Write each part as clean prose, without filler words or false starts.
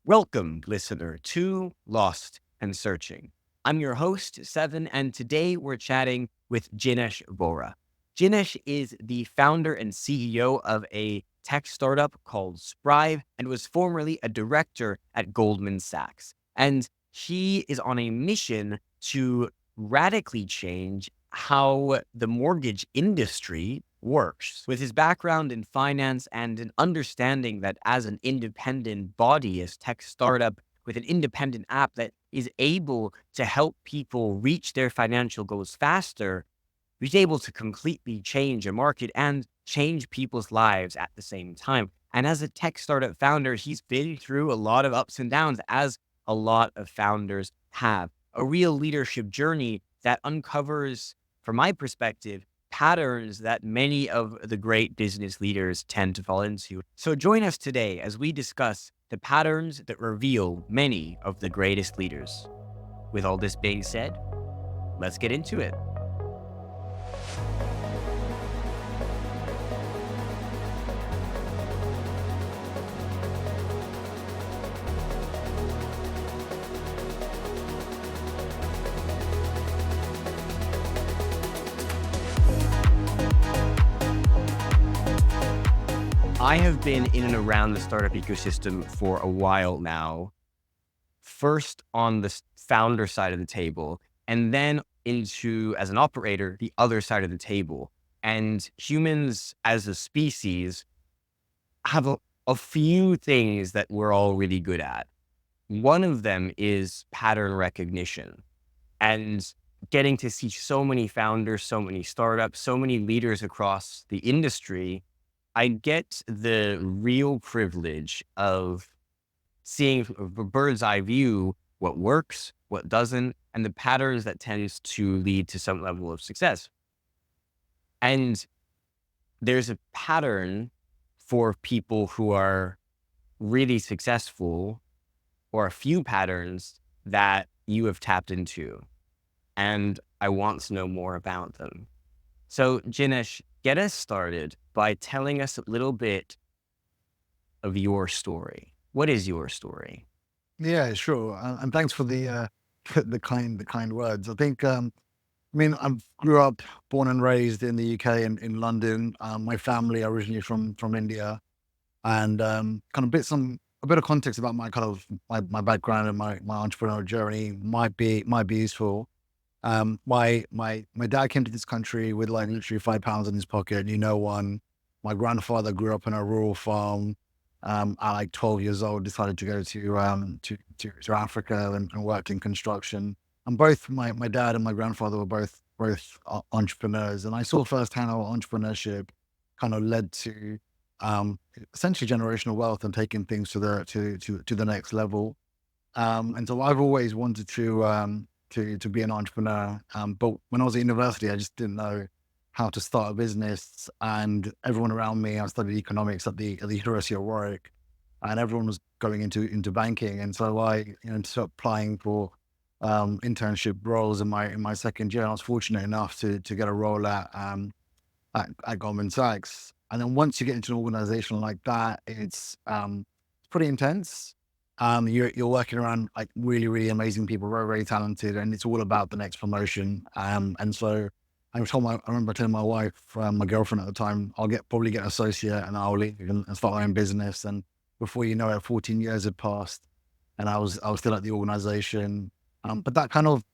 Welcome, listener, to Lost and Searching. I'm your host, Seven, and today we're chatting with Jinesh Vohra. Jinesh is the founder and CEO of a tech startup called Sprive and was formerly a director at Goldman Sachs. And he is on a mission to radically change how the mortgage industry works. With his background in finance and an understanding that as an independent body, as tech startup with an independent app that is able to help people reach their financial goals faster, he's able to completely change a market and change people's lives at the same time. And as a tech startup founder, he's been through a lot of ups and downs, as a lot of founders have. A real leadership journey that uncovers, from my perspective, patterns that many of the great business leaders tend to fall into. So join us today as we discuss the patterns that reveal many of the greatest leaders. With all this being said, let's get into it. I have been in and around the startup ecosystem for a while now, first on the founder side of the table, and then into, as an operator, the other side of the table. And humans as a species have a few things that we're all really good at. One of them is pattern recognition, and getting to see so many founders, so many startups, so many leaders across the industry. I get the real privilege of seeing from a bird's eye view what works, what doesn't, and the patterns that tends to lead to some level of success. And there's a pattern for people who are really successful, or a few patterns that you have tapped into. And I want to know more about them. So, Jinesh, get us started by telling us a little bit of your story. What is your story? Yeah, sure. And thanks for the the kind words. I think I grew up, born and raised in the UK in London. My family are originally from India, and kind of a bit of context about my background and my entrepreneurial journey might be useful. My dad came to this country with like literally £5 in his pocket, no one. My grandfather grew up on a rural farm. At like 12 years old, decided to go to Africa and worked in construction. And both my dad and my grandfather were both entrepreneurs, and I saw firsthand how entrepreneurship kind of led to essentially generational wealth and taking things to the next level. And so I've always wanted to be an entrepreneur. But when I was at university, I just didn't know how to start a business. And everyone around me, I studied economics at the University of Warwick, and everyone was going into banking. And so I ended up applying for internship roles in my second year. And I was fortunate enough to get a role at Goldman Sachs. And then once you get into an organization like that, it's pretty intense. You're working around like really, really amazing people, very, very talented, and it's all about the next promotion. And so I remember telling my wife, my girlfriend at the time, probably get an associate and I'll leave and start my own business. And before you know it, 14 years had passed, and I was still at the organization. But that kind of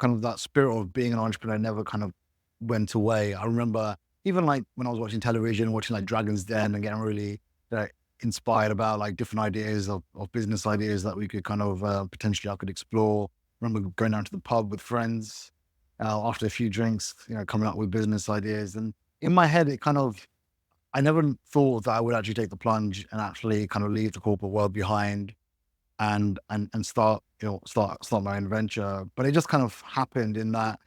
that spirit of being an entrepreneur never kind of went away. I remember even like when I was watching television, watching like Dragon's Den and getting really like, inspired about like different ideas of business ideas that we could kind of potentially I could explore. I remember going down to the pub with friends after a few drinks, coming up with business ideas. And in my head, I never thought that I would actually take the plunge and actually kind of leave the corporate world behind and start my own venture. But it just kind of happened in that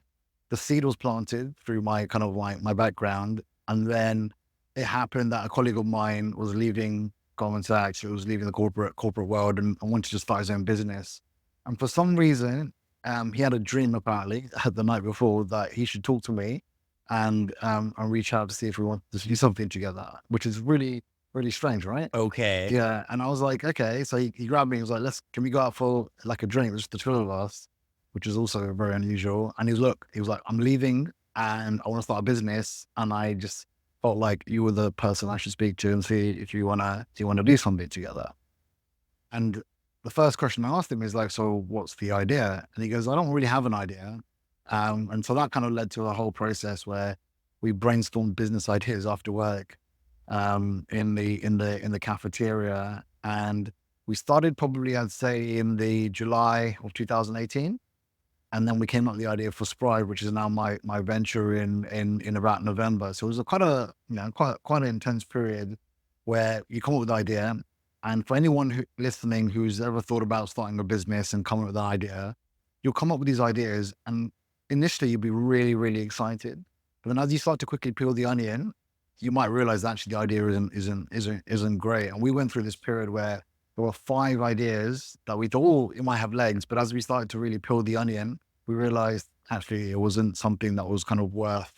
the seed was planted through my kind of like my background. And then it happened that a colleague of mine was leaving Goldman Sachs. He was leaving the corporate world and wanted to start his own business. And for some reason, he had a dream apparently the night before that he should talk to me and reach out to see if we wanted to do something together, which is really Really strange, right? Okay. Yeah. And I was like, okay. So he grabbed me. He was like, can we go out for like a drink? Just the two of us, which is also very unusual. And he was like, I'm leaving and I want to start a business. And I just felt like you were the person I should speak to and see if do you want to do something together? And the first question I asked him is like, so what's the idea? And he goes, I don't really have an idea. And so that kind of led to a whole process where we brainstormed business ideas after work, in the cafeteria. And we started probably, I'd say, in the July of 2018. And then we came up with the idea for Sprive, which is now my venture in about November. So it was a quite an intense period where you come up with an idea. And for anyone listening who's ever thought about starting a business and coming up with an idea, you'll come up with these ideas, and initially you'll be really, really excited. But then as you start to quickly peel the onion, you might realize that actually the idea isn't great. And we went through this period where there were 5 ideas that we thought, oh, it might have legs. But as we started to really peel the onion, we realized actually it wasn't something that was kind of worth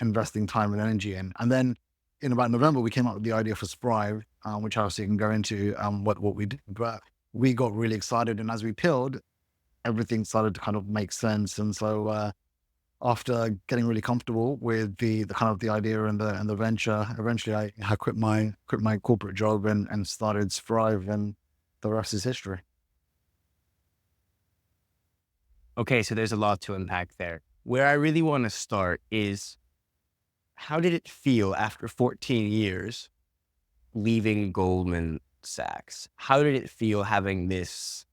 investing time and energy in. And then in about November, we came up with the idea for Sprive, which obviously can go into what we did. But we got really excited. And as we peeled, everything started to kind of make sense. And so after getting really comfortable with the kind of the idea and the venture, eventually I quit my corporate job and started Sprive, and the rest is history. Okay, so there's a lot to unpack there. Where I really want to start is, how did it feel after 14 years leaving Goldman Sachs? How did it feel having this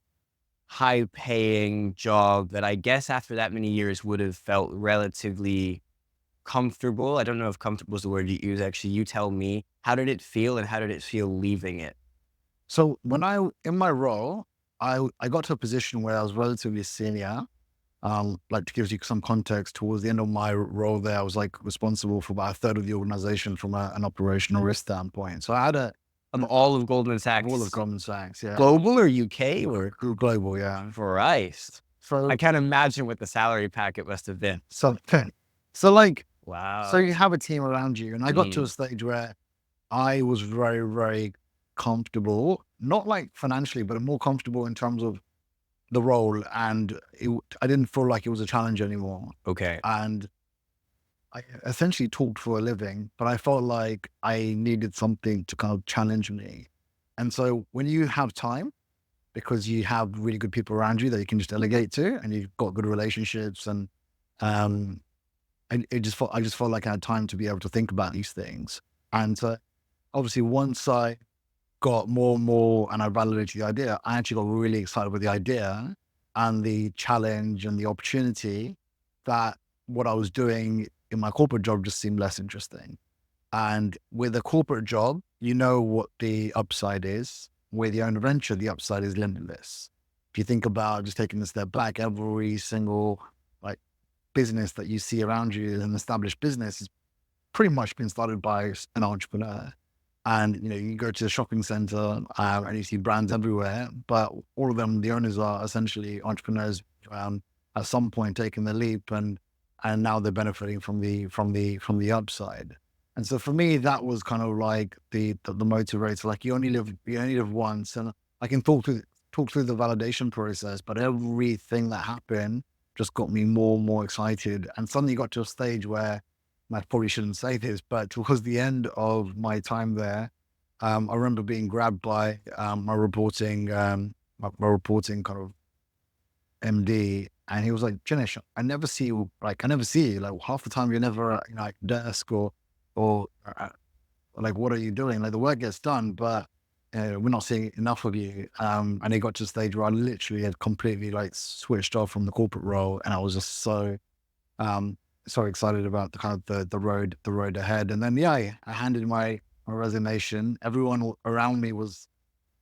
high paying job that I guess after that many years would have felt relatively comfortable? I don't know if comfortable is the word you use. Actually, you tell me. How did it feel, and how did it feel leaving it? So in my role, I got to a position where I was relatively senior. Like to give you some context, towards the end of my role there, I was like responsible for about a third of the organization from an operational risk standpoint. So I had Of all of Goldman all of Sachs, Goldman Sachs, yeah, global or UK or global, yeah. Christ? I So can't imagine what the salary packet must have been. so so like so Wow. you have a team around you, and I got to a Mhm. stage where I was very, very comfortable, not like financially, but more comfortable in terms of the role, and I didn't feel like it was a challenge anymore. Okay. And I essentially talked for a living, but I felt like I needed something to kind of challenge me. And so when you have time, because you have really good people around you that you can just delegate to, and you've got good relationships, um, and I just felt like I had time to be able to think about these things. And so obviously once I got more and more and I validated the idea, I actually got really excited with the idea and the challenge and the opportunity, that what I was doing in my corporate job just seemed less interesting. And with a corporate job, you know what the upside is. With your own venture, the upside is limitless. If you think about just taking a step back, every single like business that you see around you, an established business, has pretty much been started by an entrepreneur. And you go to a shopping center, and you see brands everywhere, but all of them, the owners are essentially entrepreneurs, at some point taking the leap, and now they're benefiting from the upside. And so for me, that was kind of like the motivator. Like you only live once, and I can talk through the validation process, but everything that happened just got me more and more excited, and suddenly got to a stage where, and I probably shouldn't say this, but towards the end of my time there, I remember being grabbed by my reporting kind of MD, and he was like, "Jinesh, I never see you. Like half the time you're never at like desk or like what are you doing? Like the work gets done, but we're not seeing enough of you." And it got to a stage where I literally had completely like switched off from the corporate role, and I was just um, so excited about the kind of the road ahead. And then, yeah, I handed my resignation. Everyone around me was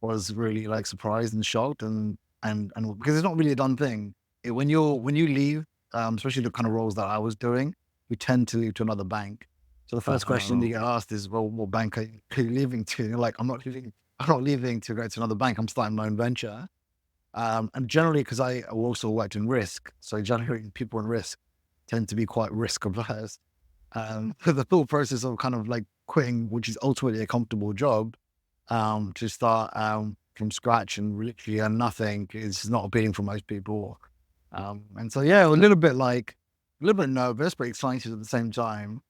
really like surprised and shocked, and because it's not really a done thing. When you leave, especially the kind of roles that I was doing, we tend to leave to another bank. So the first question you Oh, get asked is, "Well, what bank are you leaving to?" And you're like, I'm not leaving to go to another bank. I'm starting my own venture." And generally, because I also worked in risk, so generally people in risk tend to be quite risk averse. The thought process of kind of like quitting, which is ultimately a comfortable job, to start from scratch and literally nothing is not appealing for most people. And so yeah, a little bit nervous, but excited at the same time.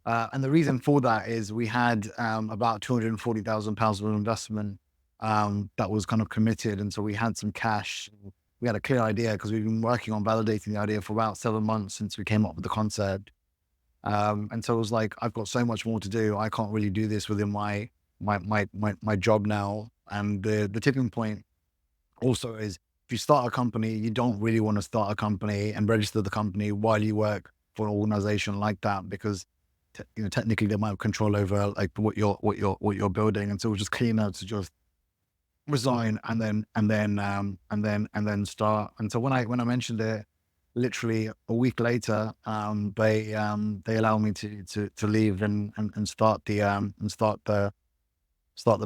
And the reason for that is we had about £240,000 of investment that was kind of committed, and so we had some cash. We had a clear idea because we've been working on validating the idea for about 7 months since we came up with the concept. And so it was like, I've got so much more to do. I can't really do this within my job now. And the tipping point also is, if you start a company, you don't really want to start a company and register the company while you work for an organization like that, because technically they might have control over like what you're building. And so it was just cleaner to just resign and then start. And so when I mentioned it, literally a week later, they allow me to leave and start the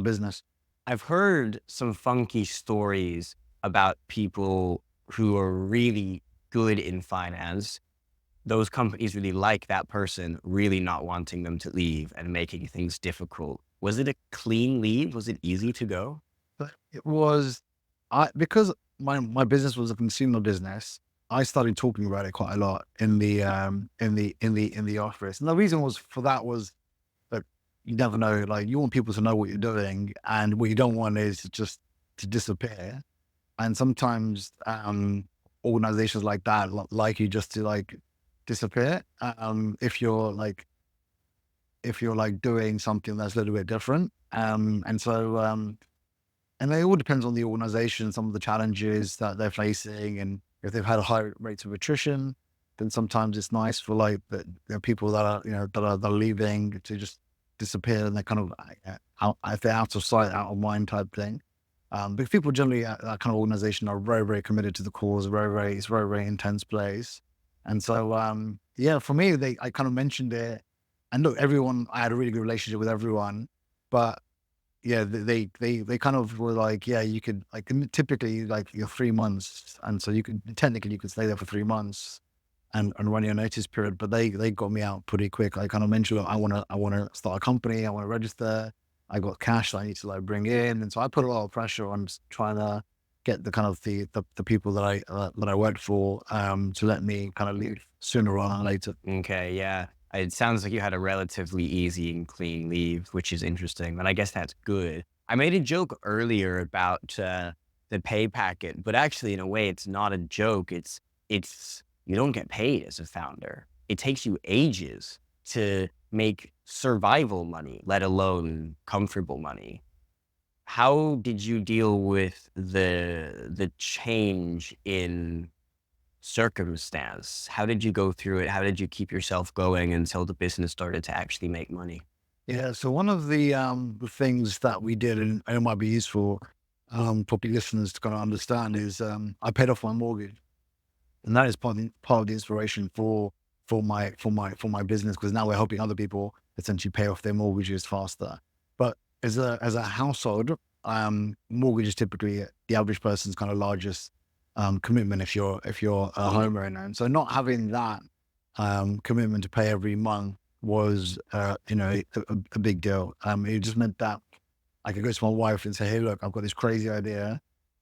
business. I've heard some funky stories about people who are really good in finance. Those companies really like that person, really not wanting them to leave and making things difficult. Was it a clean leave? Was it easy to go? But it was, because my business was a consumer business. I started talking about it quite a lot in the office, and the reason was for that was that you never know. Like, you want people to know what you're doing, and what you don't want is just to disappear. And sometimes organizations like that like you just to like disappear. If you're doing something that's a little bit different. And it all depends on the organization, some of the challenges that they're facing, and if they've had high rates of attrition, then sometimes it's nice for like the people that are that are leaving to just disappear, and they're kind of if they're out of sight, out of mind type thing. But people generally at that kind of organization are very, very committed to the cause, it's a very, very intense place. And so, yeah, for me, I kind of mentioned it, and look, I had a really good relationship with everyone, but yeah, they kind of were like, yeah, you could like, typically like you're 3 months, and so you could stay there for 3 months and run your notice period. But they got me out pretty quick. I kind of mentioned, look, I want to start a company, I want to register, I got cash that I need to like bring in, and so I put a lot of pressure on trying to get the kind of the people that I worked for to let me kind of leave sooner rather than later. Okay, yeah. It sounds like you had a relatively easy and clean leave, which is interesting, and I guess that's good. I made a joke earlier about the pay packet, but actually, in a way, it's not a joke. It's you don't get paid as a founder. It takes you ages to make survival money, let alone comfortable money. How did you deal with the change in circumstance? How did you go through it? How did you keep yourself going until the business started to actually make money? Yeah, so one of the things that we did, and it might be useful for the listeners to kind of understand, is I paid off my mortgage, and that is part of the inspiration for my business, because now we're helping other people essentially pay off their mortgages faster. But as a household, mortgage is typically the average person's kind of largest commitment if you're a homeowner, and so not having that commitment to pay every month was a big deal. It just meant that I could go to my wife and say, hey, look, I've got this crazy idea.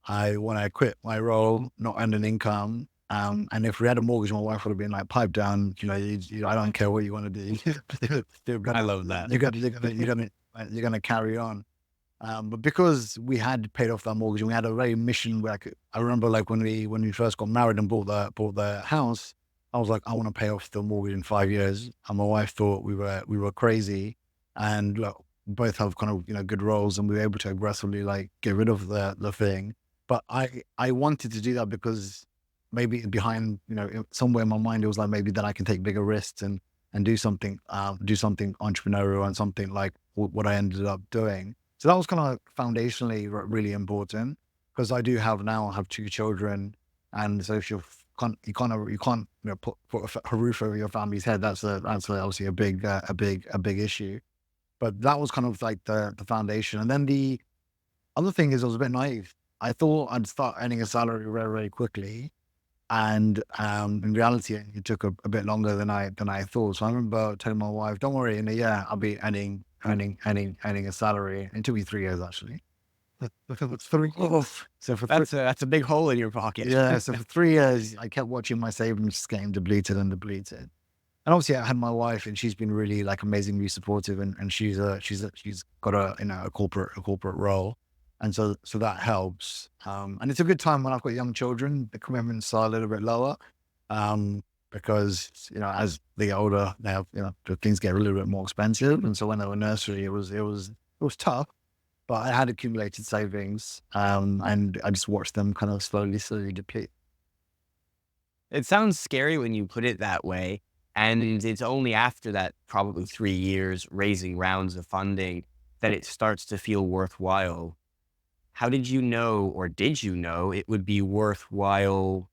I want to quit my role, not earn an income. And if we had a mortgage, my wife would have been like, pipe down, I don't care what you want to do. I love that. You're gonna carry on. But because we had paid off that mortgage and we had a very mission where I remember like when we first got married and bought the house, I was like, I want to pay off the mortgage in 5 years. And my wife thought we were crazy. And look, both have kind of, good roles, and we were able to aggressively like get rid of the thing. But I wanted to do that because maybe behind, somewhere in my mind, it was like, maybe then I can take bigger risks and do something entrepreneurial and something like what I ended up doing. So that was kind of foundationally really important, because I do have 2 children, and so if you can't put a roof over your family's head. That's obviously a big issue. But that was kind of like the foundation. And then the other thing is, I was a bit naive. I thought I'd start earning a salary very, very quickly, and in reality, it took a bit longer than I thought. So I remember telling my wife, "Don't worry, in a year I'll be earning earning a salary. It took me 3 years actually. But 3 years. So for three, That's a big hole in your pocket. yeah, so for 3 years, I kept watching my savings just getting depleted and depleted. And obviously, I had my wife, and she's been really like amazingly supportive, and she's got a corporate role, and so that helps. And it's a good time when I've got young children. The commitments are a little bit lower, because as they get older, they have the things get a little bit more expensive, and so when they were nursery, it was tough. But I had accumulated savings, and I just watched them kind of slowly deplete. It sounds scary when you put it that way. And it's only after that, probably 3 years raising rounds of funding, that it starts to feel worthwhile. How did you know, or did you know it would be worthwhile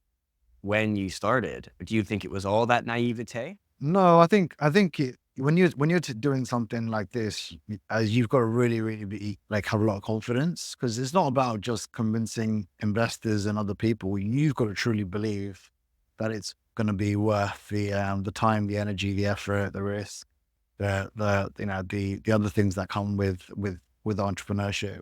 when you started? Do you think it was all that naivete? No, I think when you're doing something like this, you've got to really be like have a lot of confidence, because it's not about just convincing investors and other people. You've got to truly believe that it's going to be worth the time, the energy, the effort, the risk, the other things that come with entrepreneurship.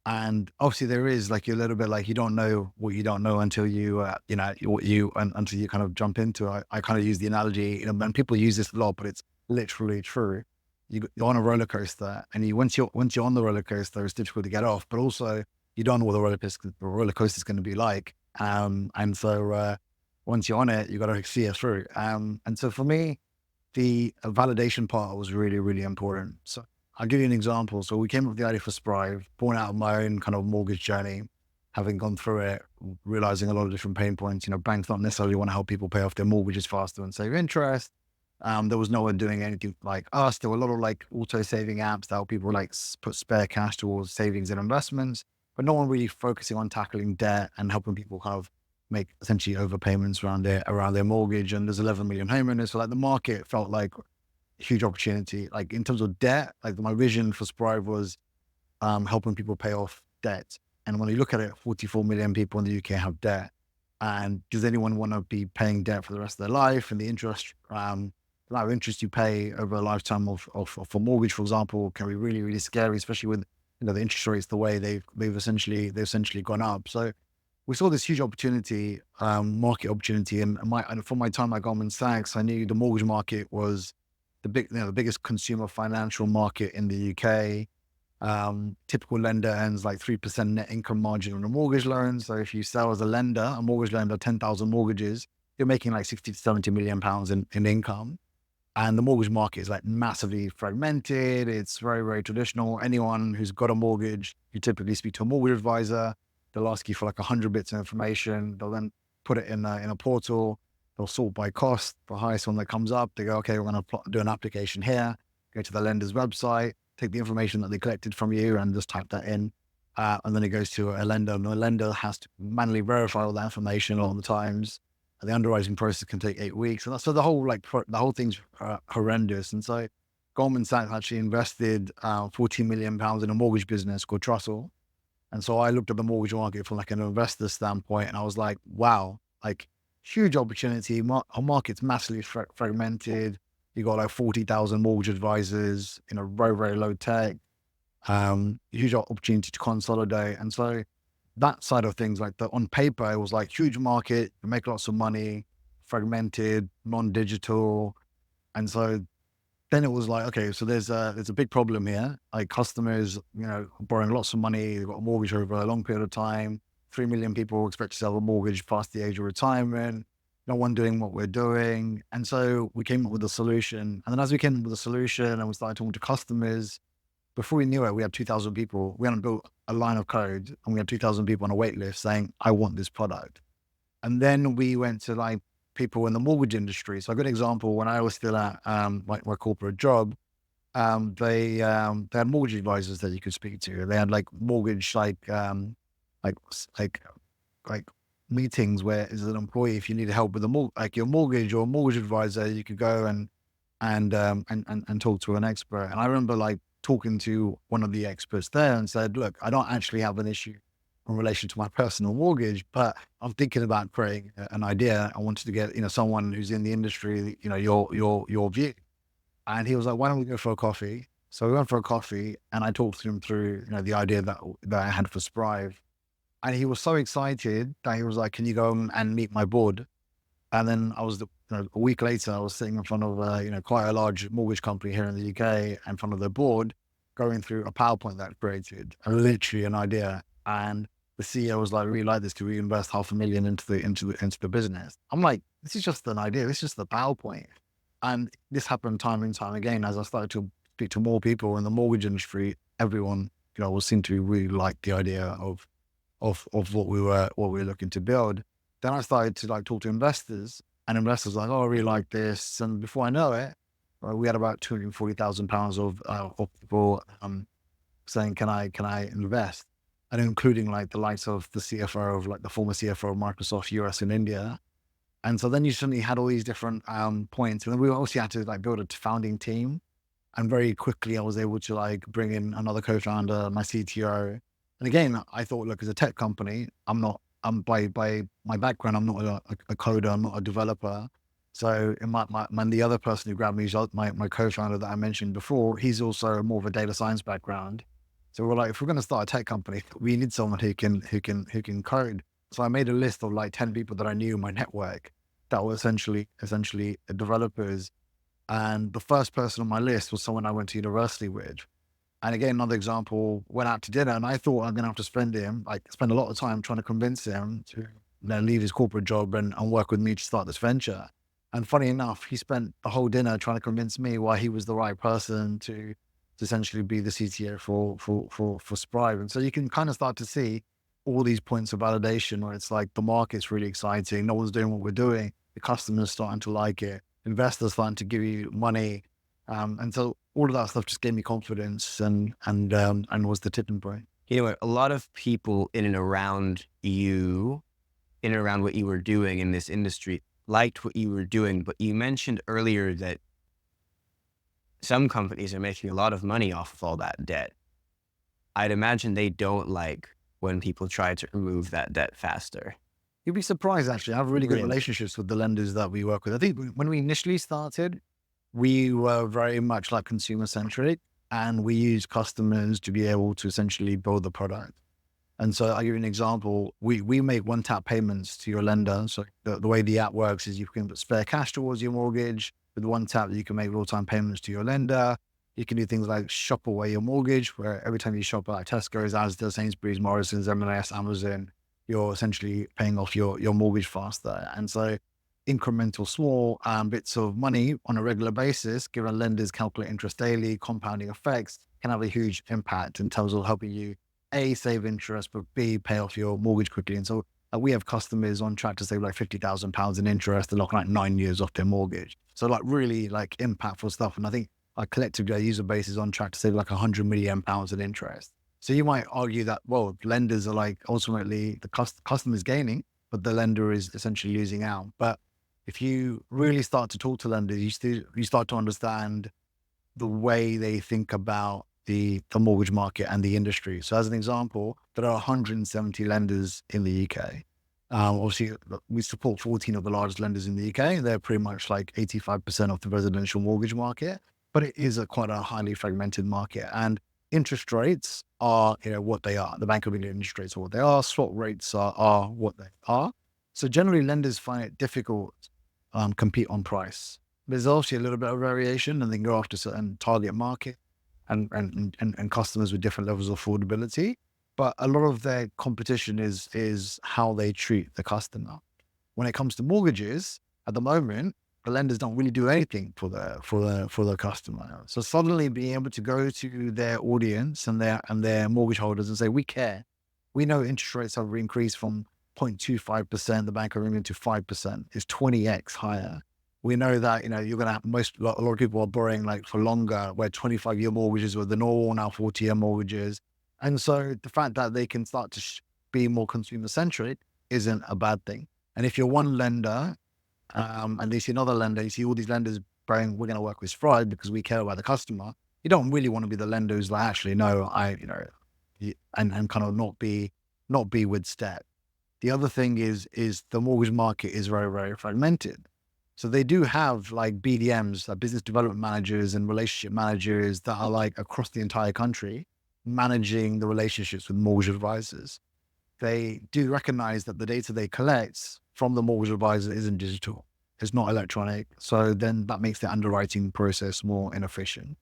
And obviously there is like you're a little bit like you don't know what you don't know until until you kind of jump into it. I kind of use the analogy, and people use this a lot, but it's literally true. You're on a roller coaster, and once you're on the roller coaster, it's difficult to get off. But also you don't know what the roller coaster is going to be like. And so once you're on it, you got to see it through. And so for me, the validation part was really, really important. So I'll give you an example. So we came up with the idea for Sprive, born out of my own kind of mortgage journey, having gone through it, realizing a lot of different pain points. Banks don't necessarily want to help people pay off their mortgages faster and save interest. There was no one doing anything like us. There were a lot of like auto saving apps that help people like put spare cash towards savings and investments, but no one really focusing on tackling debt and helping people kind of make essentially overpayments around their mortgage. And there's 11 million homeowners. So like the market felt like a huge opportunity. Like in terms of debt, like my vision for Sprive was helping people pay off debt. And when you look at it, 44 million people in the UK have debt. And does anyone want to be paying debt for the rest of their life? And the interest, the amount of interest you pay over a lifetime of for mortgage, for example, can be really, really scary, especially with the interest rates the way they've essentially gone up. So we saw this huge opportunity, market opportunity, and from my time at Goldman Sachs, I knew the mortgage market was the biggest consumer financial market in the UK. Typical lender earns like 3% net income margin on a mortgage loan. So if you sell as a mortgage lender, 10,000 mortgages, you're making like 60 to 70 million pounds in income. And the mortgage market is like massively fragmented. It's very, very traditional. Anyone who's got a mortgage, you typically speak to a mortgage advisor. They'll ask you for like 100 bits of information. They'll then put it in a portal. They'll sort by cost. The highest one that comes up, they go, okay, we're going to do an application here. Go to the lender's website, take the information that they collected from you and just type that in. And then it goes to a lender, and the lender has to manually verify all that information all the times. And the underwriting process can take 8 weeks. And so the whole thing's horrendous. And so Goldman Sachs actually invested 14 million pounds in a mortgage business called Trussell. And so I looked at the mortgage market from like an investor standpoint, and I was like, wow, like huge opportunity. Our market's massively fragmented. You got like 40,000 mortgage advisors, very, very low tech, huge opportunity to consolidate. And so that side of things, like on paper, it was like huge market, you make lots of money, fragmented, non-digital. And so then it was like, okay, so there's a big problem here. Like customers, borrowing lots of money, they've got a mortgage over a long period of time. 3 million people expect to sell a mortgage past the age of retirement. No one doing what we're doing. And so we came up with a solution. And then as we came up with a solution and we started talking to customers, before we knew it, we had 2,000 people. We hadn't built a line of code, and we had 2,000 people on a wait list saying, I want this product. And then we went to like people in the mortgage industry. So a good example, when I was still at my corporate job, they had mortgage advisors that you could speak to. They had like mortgage like meetings where as an employee, if you needed help with your mortgage or a mortgage advisor, you could go and talk to an expert. And I remember like talking to one of the experts there and said, look, I don't actually have an issue in relation to my personal mortgage, but I'm thinking about creating an idea. I wanted to get, someone who's in the industry, your view. And he was like, why don't we go for a coffee? So we went for a coffee and I talked to him through, the idea that I had for Sprive. And he was so excited that he was like, can you go and meet my board? And then a week later, I was sitting in front of, quite a large mortgage company here in the UK, in front of the board, going through a PowerPoint that I created, and literally an idea. And the CEO was like, really like this. Could we invest 500,000 into the business? I'm like, this is just an idea. This is just the PowerPoint. And this happened time and time again as I started to speak to more people in the mortgage industry. Everyone, was seemed to really like the idea of what we were looking to build. Then I started to like talk to investors, and investors were like, oh, I really like this. And before I know it, we had about £240,000 of people saying, can I invest? And including like the likes of the CFO of like the former CFO of Microsoft US and India. And so then you suddenly had all these different points. And then we also had to like build a founding team. And very quickly I was able to like bring in another co-founder, my CTO. And again, I thought, look, as a tech company, I'm by my background, I'm not a coder, I'm not a developer. So in the other person who grabbed me, my co-founder that I mentioned before, he's also more of a data science background. So we're like, if we're going to start a tech company, we need someone who can code. So I made a list of like 10 people that I knew in my network that were essentially developers. And the first person on my list was someone I went to university with. And again, another example, went out to dinner and I thought I'm going to have to spend a lot of time trying to convince him to leave his corporate job and work with me to start this venture. And funny enough, he spent the whole dinner trying to convince me why he was the right person to essentially be the CTO for Sprive. And so you can kind of start to see all these points of validation where it's like the market's really exciting. No one's doing what we're doing. The customer's starting to like it. Investors starting to give you money. And so all of that stuff just gave me confidence and was the tipping point. A lot of people in and around you, in and around what you were doing in this industry, liked what you were doing. But you mentioned earlier that some companies are making a lot of money off of all that debt. I'd imagine they don't like when people try to remove that debt faster. You'd be surprised, actually. I have really good Really? relationships with the lenders that we work with. I think when we initially started, we were very much like consumer centric, and we used customers to be able to essentially build the product. And so I'll give you an example. We make one tap payments to your lender. So the way the app works is you can put spare cash towards your mortgage. With one tap, you can make real-time payments to your lender. You can do things like shop away your mortgage, where every time you shop at Tesco's, Asda, Sainsbury's, Morrison's, M&S, Amazon, you're essentially paying off your mortgage faster. And so incremental small bits of money on a regular basis, given lenders calculate interest daily, compounding effects, can have a huge impact in terms of helping you A, save interest, but B, pay off your mortgage quickly. And so we have customers on track to save like £50,000 in interest and looking like 9 years off their mortgage. So like really like impactful stuff. And I think collectively our user base is on track to save like £100 million in interest. So you might argue that, well, lenders are like ultimately the customer's gaining, but the lender is essentially losing out. But if you really start to talk to lenders, you start to understand the way they think about the mortgage market and the industry. So as an example, there are 170 lenders in the UK. Obviously, we support 14 of the largest lenders in the UK. They're pretty much like 85% of the residential mortgage market, but it is quite a highly fragmented market. And interest rates are, what they are. The Bank of England interest rates are what they are. Swap rates are what they are. So generally, lenders find it difficult compete on price. There's also a little bit of variation, and they go after certain target market and customers with different levels of affordability. But a lot of their competition is how they treat the customer. When it comes to mortgages, at the moment, the lenders don't really do anything for the customer. So suddenly being able to go to their audience and their mortgage holders and say, we care. We know interest rates have increased from 0.25%, the Bank of England, to 5%. Is 20x higher. We know that, you're going to have a lot of people are borrowing like for longer, where 25-year mortgages were the normal, now 40-year mortgages. And so the fact that they can start to be more consumer centric isn't a bad thing. And if you're one lender, and you see another lender, you see all these lenders saying, we're going to work with Sprive because we care about the customer. You don't really want to be the lender who's like, actually, no, and kind of not be with Step. The other thing is the mortgage market is very, very fragmented. So they do have like BDMs, business development managers and relationship managers that are like across the entire country managing the relationships with mortgage advisors. They do recognize that the data they collect from the mortgage advisor isn't digital. It's not electronic. So then that makes the underwriting process more inefficient.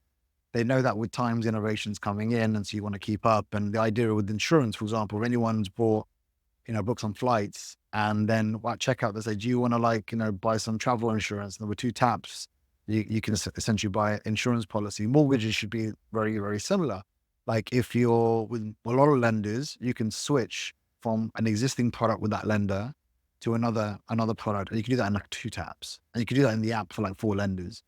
They know that with times innovations coming in, and so you want to keep up. And the idea with insurance, for example, if anyone's bought, books on flights, and then at checkout they say, do you want to buy some travel insurance? And there were two taps. You can essentially buy an insurance policy. Mortgages should be very, very similar. Like if you're with a lot of lenders, you can switch from an existing product with that lender to another product. And you can do that in like two taps. And you can do that in the app for like 4 lenders.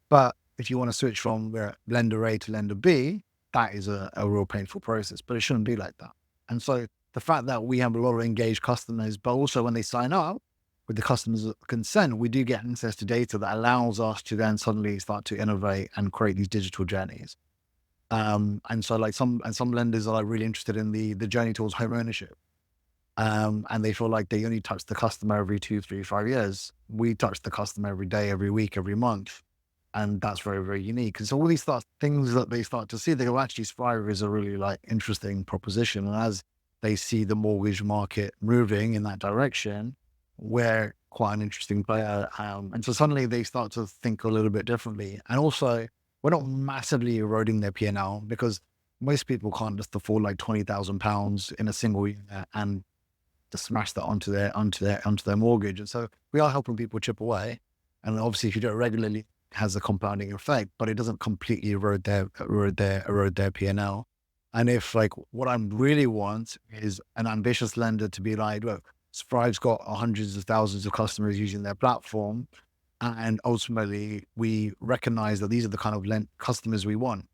But if you want to switch from lender A to lender B, that is a real painful process, but it shouldn't be like that. And so the fact that we have a lot of engaged customers, but also when they sign up with the customer's consent, we do get access to data that allows us to then suddenly start to innovate and create these digital journeys. And so like some lenders are like really interested in the journey towards home ownership. And they feel like they only touch the customer every 2, 3, 5 years. We touch the customer every day, every week, every month. And that's very, very unique. And so all these things that they start to see, they go, actually, Sprive is a really like interesting proposition. And as they see the mortgage market moving in that direction, we're quite an interesting player. And so suddenly they start to think a little bit differently. And also, we're not massively eroding their P&L, because most people can't just afford like £20,000 in a single year and to smash that onto their mortgage. And so we are helping people chip away. And obviously, if you do it regularly, it has a compounding effect, but it doesn't completely erode their P&L. And if like what I really want is an ambitious lender to be like, look, Sprive's got hundreds of thousands of customers using their platform, and ultimately we recognize that these are the kind of customers we want.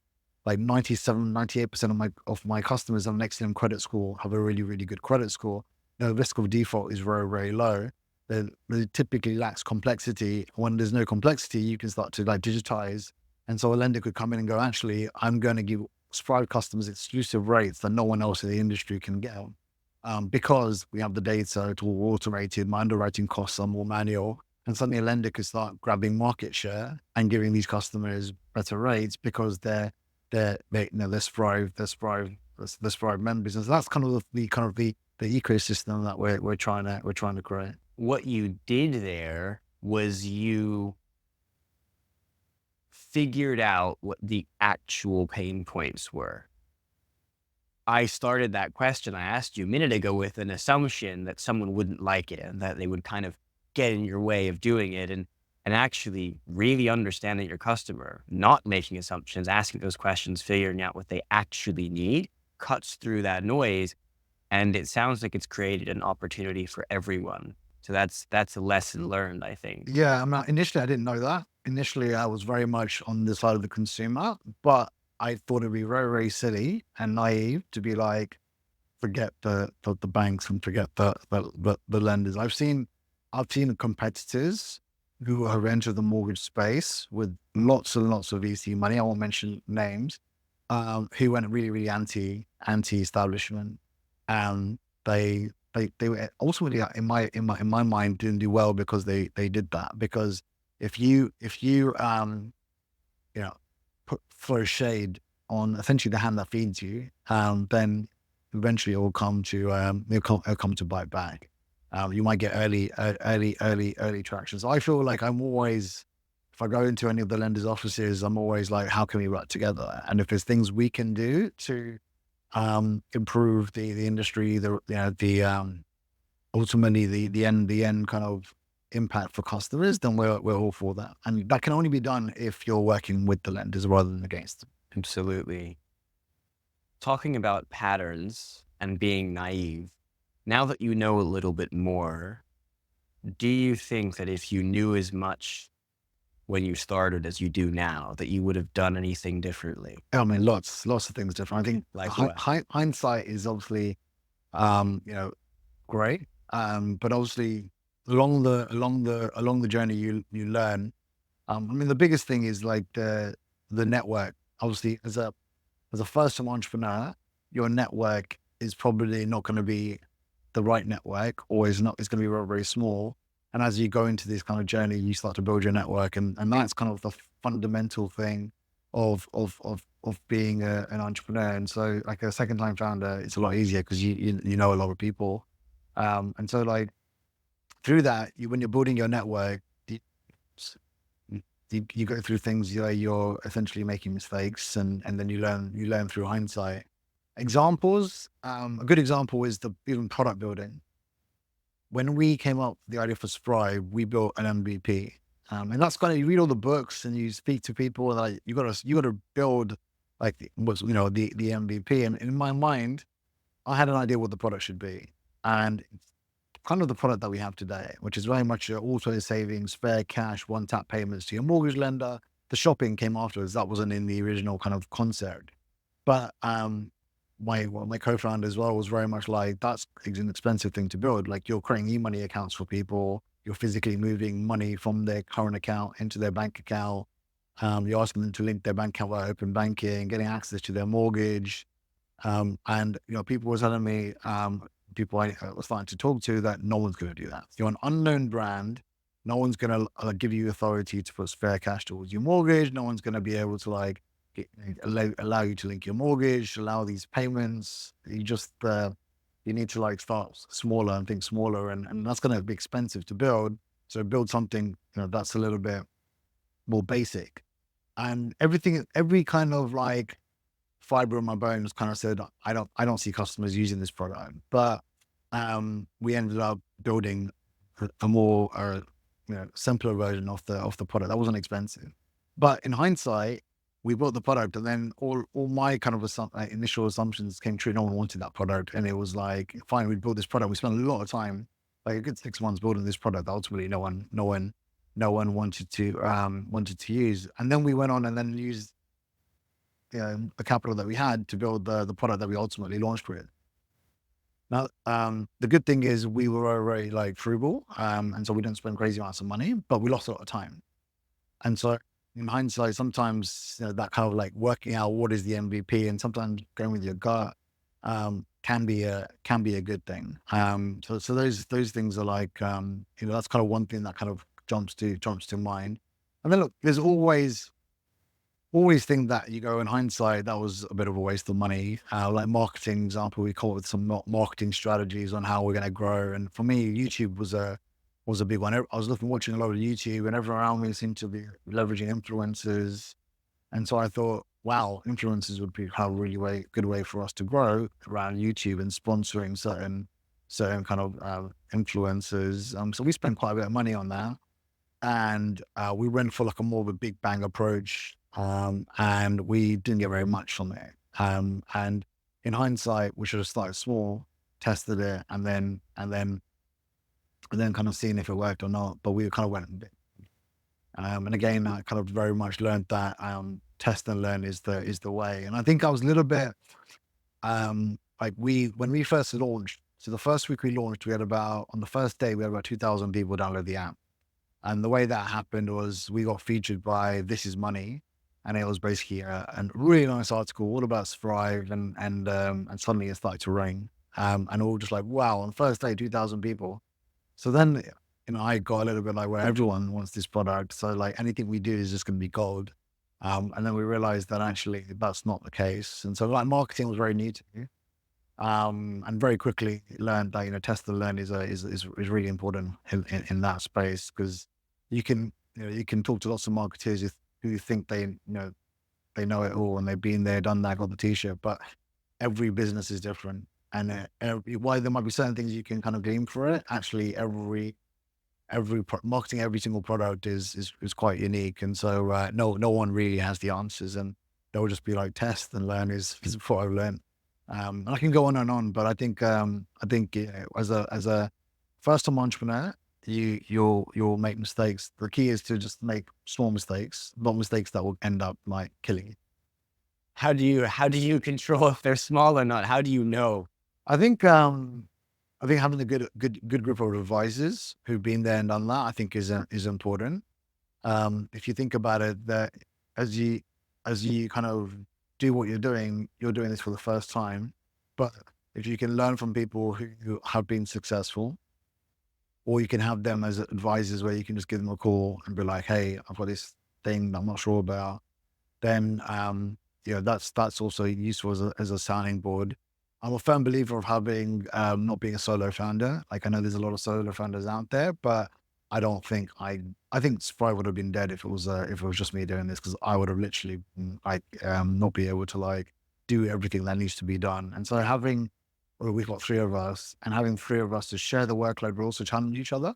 Like 98% of my customers have an excellent credit score, have a really, really good credit score. The risk of default is very, very low. They typically lacks complexity. When there's no complexity, you can start to like digitize. And so a lender could come in and go, actually, I'm going to give Sprive customers exclusive rates that no one else in the industry can get, because we have the data, it's all automated, my underwriting costs are more manual. And suddenly a lender could start grabbing market share and giving these customers better rates because they're Sprive members. And so that's kind of the ecosystem that we're trying to create. What you did there was you figured out what the actual pain points were. I started that question I asked you a minute ago with an assumption that someone wouldn't like it and that they would kind of get in your way of doing it, and actually really understanding your customer, not making assumptions, asking those questions, figuring out what they actually need, cuts through that noise. And it sounds like it's created an opportunity for everyone. So that's a lesson learned, I think. Yeah, initially I didn't know that. Initially, I was very much on the side of the consumer, but I thought it'd be very, very silly and naive to be like, forget the banks and forget the lenders. I've seen competitors who have entered the mortgage space with lots and lots of VC money. I won't mention names. Who went really, really anti-establishment, and they were ultimately, in my mind, didn't do well because they did that. Because if you throw shade on essentially the hand that feeds you, then eventually it will come to bite back. You might get early traction. So I feel like I'm always, if I go into any of the lenders' offices, I'm always like, how can we work together? And if there's things we can do to improve the industry, ultimately the end kind of impact for customers, then we're all for that. And that can only be done if you're working with the lenders rather than against them. Absolutely. Talking about patterns and being naive, now that you know a little bit more, do you think that if you knew as much when you started as you do now, that you would have done anything differently? I mean, lots of things different. I think Like what? hindsight is obviously, great. But obviously along the journey, you learn. I mean, the biggest thing is like the network. Obviously, as a first time entrepreneur, your network is probably not going to be the right network, or it's going to be very, very small. And as you go into this kind of journey, you start to build your network, and that's kind of the fundamental thing of being an entrepreneur. And so, like a second time founder, it's a lot easier because you know a lot of people, and so like through that, when you're building your network, you, you go through things where you're essentially making mistakes, and then you learn through hindsight. Examples, a good example is the even product building. When we came up with the idea for Sprive, we built an MVP. And that's kind of, you read all the books and you speak to people, and like you gotta build like the MVP. And in my mind, I had an idea what the product should be. And it's kind of the product that we have today, which is very much auto savings, spare cash, one tap payments to your mortgage lender. The shopping came afterwards. That wasn't in the original kind of concept. But my co-founder as well was very much like, that's an expensive thing to build. Like, you're creating e-money accounts for people. You're physically moving money from their current account into their bank account. You're asking them to link their bank account via open banking, getting access to their mortgage. And people were telling me, people I was starting to talk to, that no one's going to do that. You're an unknown brand. No one's going to give you authority to put spare cash towards your mortgage. No one's going to be able to allow you to link your mortgage, allow these payments. You need to like start smaller and think smaller, and that's going to be expensive to build. So build something that's a little bit more basic. And every kind of like fiber in my bones kind of said, I don't see customers using this product. But we ended up building a more simpler version of the product that wasn't expensive. But in hindsight, we built the product, and then all my kind of initial assumptions came true. No one wanted that product, and it was like, fine, we built this product. We spent a lot of time, like a good 6 months, building this product that ultimately no one wanted to use. And then we went on and then used the capital that we had to build the product that we ultimately launched with. Now, the good thing is we were very like frugal, and so we didn't spend crazy amounts of money, but we lost a lot of time. And so in hindsight, sometimes that kind of like working out what is the MVP, and sometimes going with your gut can be a good thing. So those things are like that's kind of one thing that kind of jumps to mind. And then look, there's always think that you go in hindsight, that was a bit of a waste of money. Like marketing example, we come up with some marketing strategies on how we're going to grow. And for me, YouTube was a big one. I was watching a lot of YouTube, and everyone around me seemed to be leveraging influencers. And so I thought, wow, influencers would be a really good way for us to grow around YouTube and sponsoring certain kind of influencers. So we spent quite a bit of money on that. And we went for like a more of a big bang approach, and we didn't get very much from it. And in hindsight, we should have started small, tested it, and then kind of seeing if it worked or not. But we kind of went big. And again, I kind of very much learned that test and learn is the way. And I think I was a little bit like when we first launched. So the first week we launched, on the first day, we had about 2,000 people download the app. And the way that happened was we got featured by This Is Money, and it was basically a really nice article all about Sprive, and suddenly it started to rain, and all just like, wow, on the first day, 2,000 people. So then I got a little bit like, where everyone wants this product, so like anything we do is just going to be gold. And then we realized that actually that's not the case, and so like marketing was very new to me. And very quickly learned that test and learn is really important in that space, because you can talk to lots of marketers who think they know it all, and they've been there, done that, got the t-shirt, but every business is different, and while there might be certain things you can kind of glean for it, actually marketing every single product is quite unique, and so no one really has the answers, and they'll just be like, test and learn is what I've learned. And I can go on and on, but I think as a first time entrepreneur, you'll make mistakes. The key is to just make small mistakes, not mistakes that will end up like killing you. How do you control if they're small or not? How do you know? I think having a good group of advisors who've been there and done that, I think is important. If you think about it, that as you kind of do what you're doing this for the first time. But if you can learn from people who have been successful, or you can have them as advisors where you can just give them a call and be like, hey, I've got this thing that I'm not sure about. Then, that's also useful as a sounding board. I'm a firm believer of having, not being a solo founder. Like I know there's a lot of solo founders out there, but I don't think I think Sprive would have been dead if it was just me doing this, because I would have literally not be able to like do everything that needs to be done. And so well, we've got three of us, and having three of us to share the workload, but also challenge each other,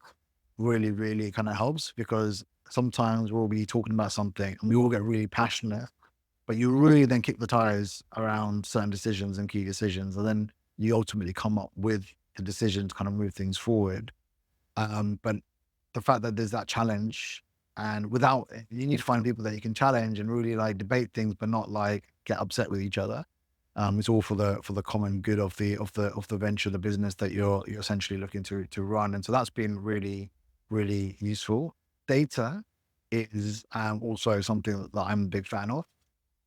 really, really kind of helps, because sometimes we'll be talking about something and we all get really passionate, but you really then kick the tires around certain decisions and key decisions. And then you ultimately come up with a decision to kind of move things forward. But the fact that there's that challenge, and you need to find people that you can challenge and really like debate things, but not like get upset with each other. It's all for the common good of the venture, the business that you're essentially looking to run. And so that's been really, really useful. Data is also something that I'm a big fan of.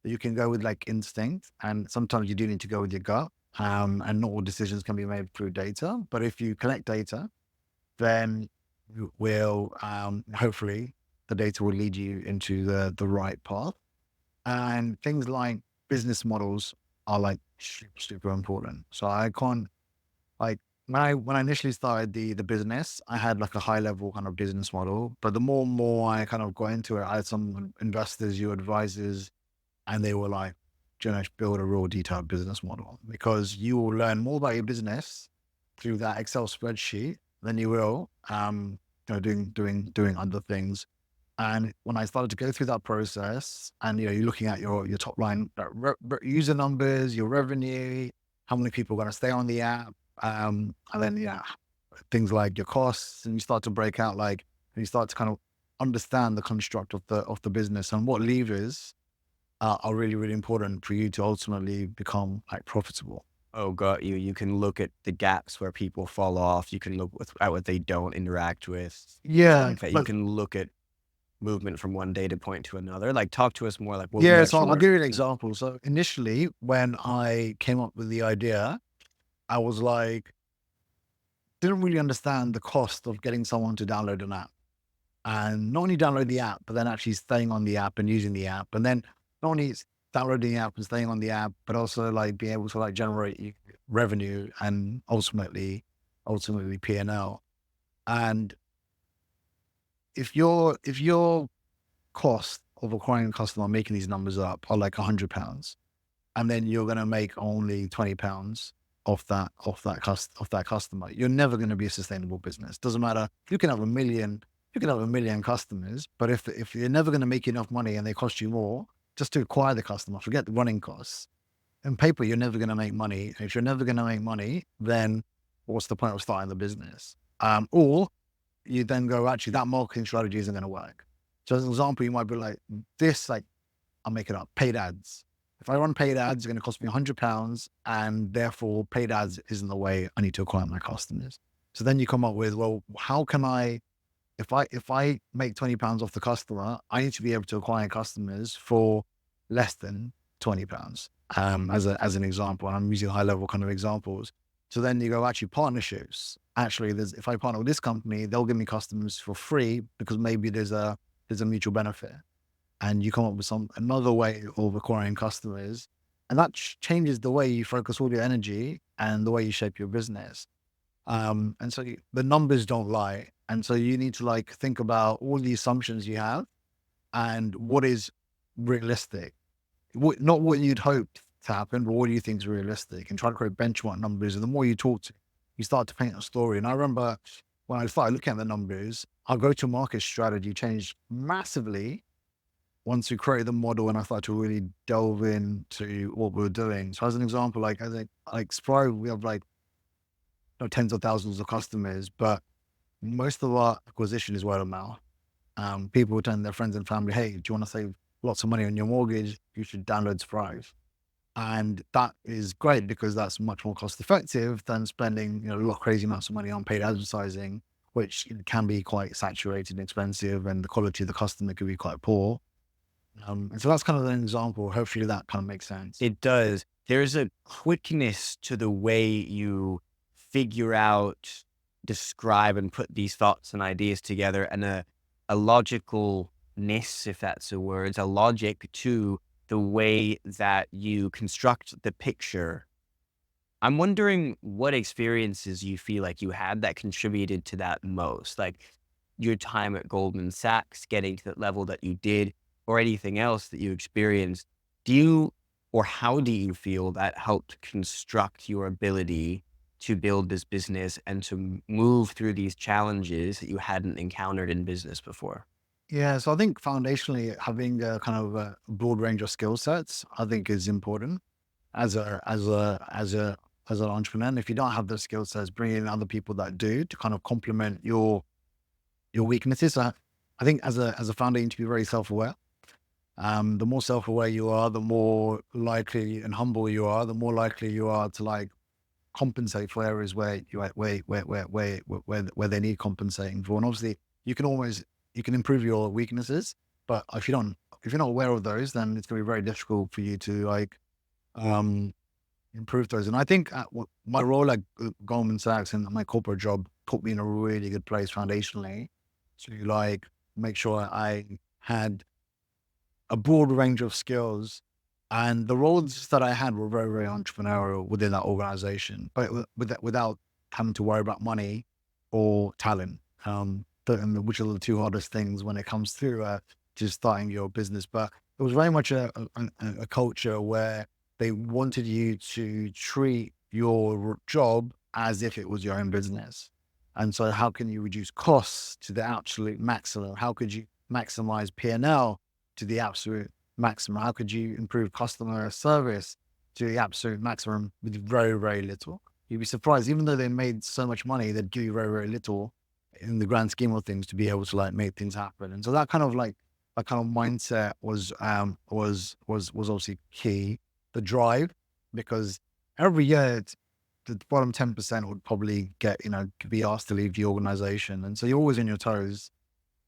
You can go with like instinct, and sometimes you do need to go with your gut. And not all decisions can be made through data. But if you collect data, then you will hopefully the data will lead you into the right path. And things like business models are like super, super important. So I can't like when I initially started the business, I had like a high level kind of business model. But the more and more I kind of got into it, I had some investors, your advisors, and they were like, Jinesh, build a real detailed business model, because you will learn more about your business through that Excel spreadsheet than you will, doing other things. And when I started to go through that process, and you're looking at your top line user numbers, your revenue, how many people are going to stay on the app, and then things like your costs, and you start to break out and you start to kind of understand the construct of the business and what levers are really, really important for you to ultimately become like profitable. Oh, got you. You can look at the gaps where people fall off. You can look at what they don't interact with. Stuff Yeah, like that. You but can look at movement from one data point to another. Like, talk to us more like what yeah, you so actually I'll learned. give you an example. So initially, when I came up with the idea, I was like, didn't really understand the cost of getting someone to download an app, and not only download the app, but then actually staying on the app and using the app, and then not only downloading the app and staying on the app, but also like be able to like generate revenue and ultimately P&L. And if your cost of acquiring a customer, making these numbers up, are like £100, and then you're going to make only £20 off that customer, you're never going to be a sustainable business. Doesn't matter. You can have a million customers, but if you're never going to make enough money and they cost you more just to acquire the customer, forget the running costs. In paper, you're never going to make money. If you're never going to make money, then what's the point of starting the business? Or you then go, actually, that marketing strategy isn't going to work. So as an example, you might be like, this, like, I'll make it up, paid ads. If I run paid ads, it's going to cost me £100, and therefore paid ads isn't the way I need to acquire my customers. So then you come up with, well, how can if I make £20 off the customer, I need to be able to acquire customers for less than £20, as an example. And I'm using high level kind of examples. So then you go, actually, partnerships. Actually, if I partner with this company, they'll give me customers for free because maybe there's a mutual benefit. And you come up with another way of acquiring customers, and that changes the way you focus all your energy and the way you shape your business. And so the numbers don't lie. And so you need to like think about all the assumptions you have and what is realistic, not what you'd hope to happen, but what do you think is realistic, and try to create benchmark numbers. And the more you talk to, you start to paint a story. And I remember when I started looking at the numbers, our go-to-market strategy changed massively once we created the model and I started to really delve into what we were doing. So as an example, like I think like Sprive, we have like tens of thousands of customers, but most of our acquisition is word of mouth. People will tell their friends and family, hey, do you want to save lots of money on your mortgage? You should download Sprive. And that is great because that's much more cost effective than spending, a lot crazy amounts of money on paid advertising, which can be quite saturated and expensive, and the quality of the customer could be quite poor. And so that's kind of an example. Hopefully that kind of makes sense. It does. There's a quickness to the way you figure out describe and put these thoughts and ideas together and a logicalness, if that's a word, a logic to the way that you construct the picture. I'm wondering what experiences you feel like you had that contributed to that most, like your time at Goldman Sachs, getting to that level that you did, or anything else that you experienced. Do you, or how do you feel that helped construct your ability to build this business and to move through these challenges that you hadn't encountered in business before? Yeah, so I think foundationally having a kind of a broad range of skill sets, I think is important as an entrepreneur. And if you don't have those skill sets, bring in other people that do to kind of complement your weaknesses. I think as a founder, you need to be very self aware. The more self aware you are, the more likely and humble you are, the more likely you are to like compensate for areas where you where they need compensating for. And obviously, you can always you can improve your weaknesses, but if you're not aware of those, then it's going to be very difficult for you to like um, improve those. And I think my role at Goldman Sachs and my corporate job put me in a really good place foundationally to like make sure I had a broad range of skills. And the roles that I had were very, very entrepreneurial within that organization, but without having to worry about money or talent, which are the two hardest things when it comes to starting your business. But it was very much a culture where they wanted you to treat your job as if it was your own business. And so how can you reduce costs to the absolute maximum? How could you maximize P&L to the absolute maximum? How could you improve customer service to the absolute maximum with very, very little? You'd be surprised, even though they made so much money, they'd give you very, very little in the grand scheme of things to be able to like make things happen. And so that kind of mindset was obviously key. The drive, because every year the bottom 10% would probably could be asked to leave the organization. And so you're always on your toes.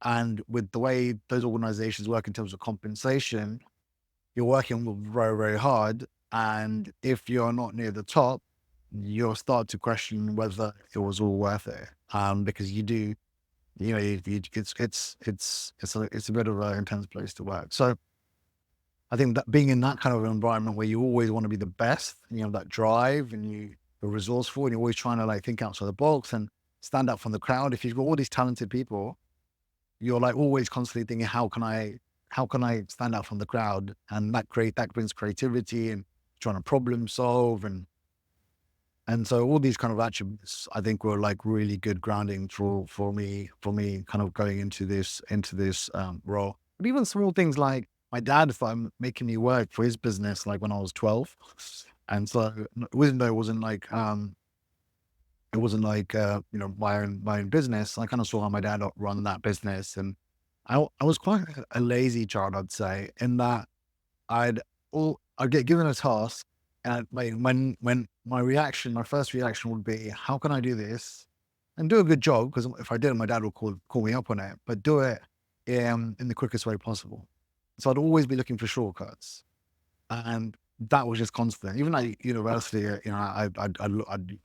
And with the way those organizations work in terms of compensation, you're working very, very hard. And if you're not near the top, you'll start to question whether it was all worth it. Because you do, it's a bit of an intense place to work. So I think that being in that kind of environment where you always want to be the best, and you have that drive and you're resourceful and you're always trying to like think outside the box and stand out from the crowd. If you've got all these talented people, you're like always constantly thinking, how can I stand out from the crowd? And that brings creativity and trying to problem solve. And so all these kind of attributes, I think, were like really good grounding for me kind of going into this role. But even small things like my dad started making me work for his business like when I was 12. And so even though it wasn't like my own business, I kind of saw how my dad run that business. And I was quite a lazy child, I'd say, in that I'd get given a task, and my first reaction would be, how can I do this and do a good job? Because if I didn't, my dad would call me up on it, but do it in the quickest way possible. So I'd always be looking for shortcuts, and that was just constant. Even at university, I'd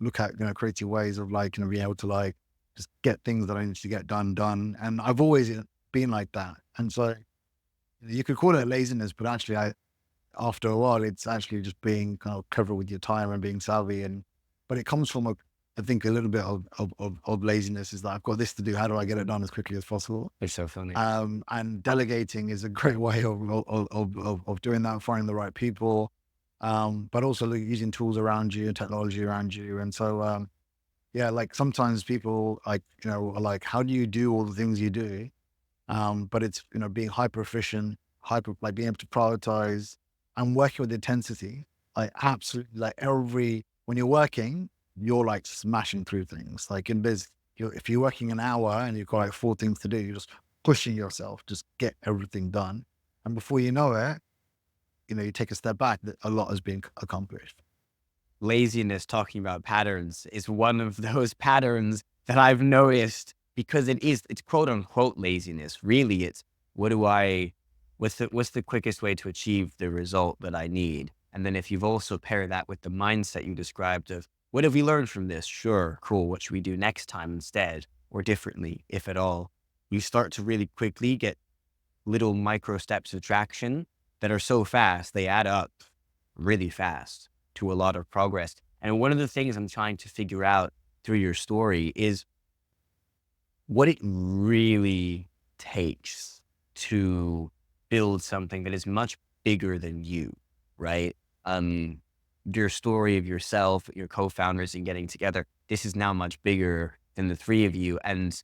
look at creative ways of like being able to like just get things that I need to get done, and I've always been like that. And so you could call it laziness, but actually, after a while, it's actually just being kind of clever with your time and being savvy. But it comes from I think a little bit of laziness is that I've got this to do. How do I get it done as quickly as possible? It's so funny. And delegating is a great way of doing that, finding the right people, but also using tools around you and technology around you. And so, yeah, like sometimes people are like, how do you do all the things you do? But it's, being hyper efficient, like being able to prioritize and working with intensity. Like absolutely, like when you're working, you're like smashing through things. Like in biz, if you're working an hour and you've got like 4 things to do, you're just pushing yourself, just get everything done. And before you know it, you take a step back, that a lot has been accomplished. Laziness, talking about patterns, is one of those patterns that I've noticed, because it's quote unquote laziness. Really, it's what's the quickest way to achieve the result that I need? And then if you've also paired that with the mindset you described of What have we learned from this? Sure, cool. What should we do next time instead or differently, if at all? You start to really quickly get little micro steps of traction that are so fast, they add up really fast to a lot of progress. And one of the things I'm trying to figure out through your story is what it really takes to build something that is much bigger than you, right? Your story of yourself, your co-founders and getting together, this is now much bigger than the three of you, and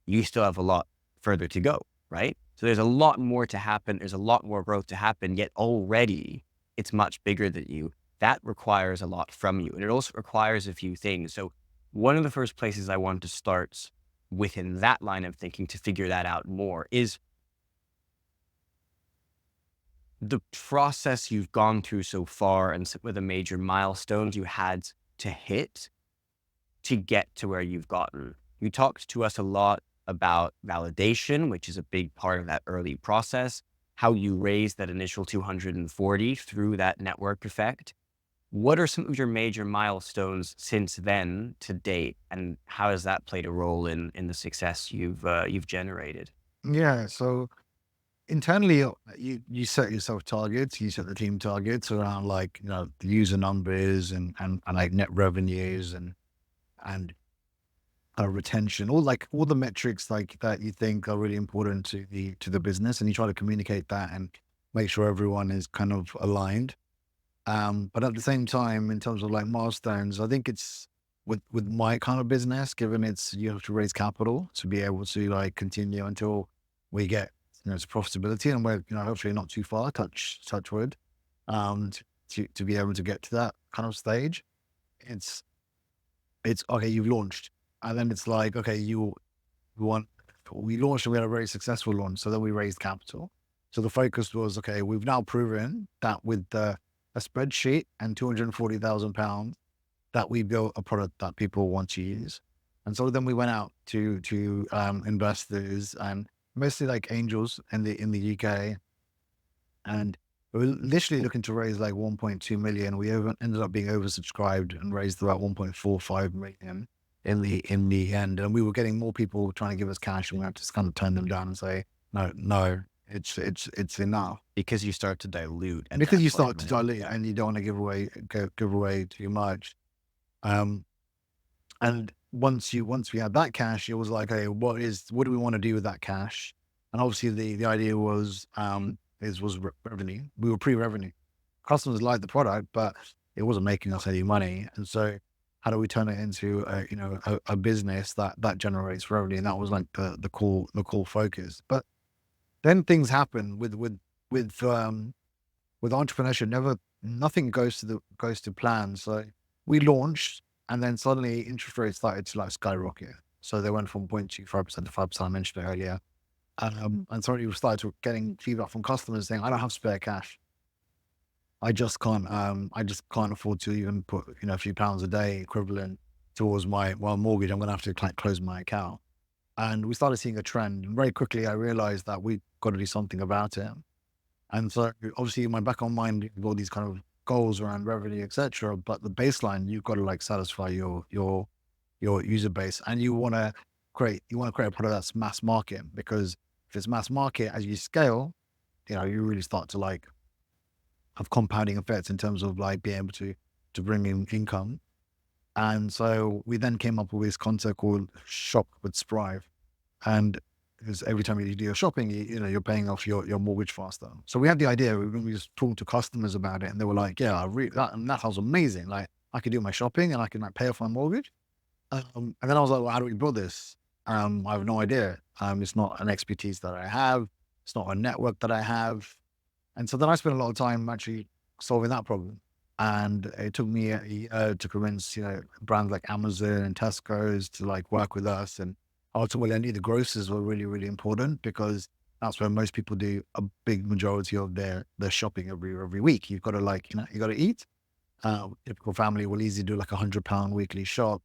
you still have a lot further to go, right? So there's a lot more to happen. There's a lot more growth to happen, yet already it's much bigger than you. That requires a lot from you. And it also requires a few things. So one of the first places I want to start within that line of thinking to figure that out more is the process you've gone through so far and some of the major milestones you had to hit to get to where you've gotten. You talked to us a lot about validation, which is a big part of that early process, how you raised that initial 240 through that network effect. What are some of your major milestones since then to date, and how has that played a role in the success you've generated? Yeah. So internally, you set yourself targets, you set the team targets around like, the user numbers and like net revenues and retention, all the metrics like that you think are really important to the business, and you try to communicate that and make sure everyone is kind of aligned. But at the same time, in terms of like milestones, I think it's with my kind of business, given it's you have to raise capital to be able to like continue until we get to profitability, and we're hopefully not too far, touch wood, to be able to get to that kind of stage. It's it's okay, you've launched, and then it's like okay, we want we launched and we had a very successful launch, so then we raised capital. So the focus was okay, we've now proven that with a spreadsheet and £240,000 that we built a product that people want to use. And so then we went out to investors and mostly like angels in the UK, and we were literally looking to raise like 1.2 million. We ended up being oversubscribed and raised about 1.45 million in the end. And we were getting more people trying to give us cash, and we had to just kind of turn them down and say, no, it's enough. Because you start to dilute at Because that you point, start to right? dilute and you don't want to give away too much. Um, and once we had that cash, it was like, hey, what do we want to do with that cash? And obviously the idea was revenue. We were pre-revenue. Customers liked the product, but it wasn't making us any money. And so how do we turn it into a business that generates revenue? And that was like the core focus. But then things happen with entrepreneurship. Nothing goes to plan. So we launched, and then suddenly interest rates started to like skyrocket. So they went from 0.25% to 5%. I mentioned it earlier. And suddenly we started getting feedback from customers saying, I don't have spare cash. I just can't afford to even put, a few pounds a day equivalent towards my mortgage. I'm going to have to like close my account. And we started seeing a trend. And very quickly, I realized that we got to do something about it. And so obviously in my back on mind, you've all these kind of goals around revenue, etc. But the baseline, you've got to like satisfy your user base, and you want to create a product that's mass market, because if it's mass market, as you scale, you really start to like have compounding effects in terms of like being able to bring in income. And so we then came up with this concept called Shop with Sprive. And because every time you do your shopping, you're paying off your mortgage faster. So we had the idea. We just talked to customers about it, and they were like, "Yeah, that sounds amazing. Like I could do my shopping and I can like pay off my mortgage." And then I was like, "Well, how do we build this?" I have no idea. It's not an expertise that I have. It's not a network that I have. And so then I spent a lot of time actually solving that problem. And it took me a year to convince, brands like Amazon and Tesco's to like work with us. And ultimately, I knew the grocers were really, really important, because that's where most people do a big majority of their shopping every week. You've got to like, you got to eat. Typical family will easily do like £100 weekly shop.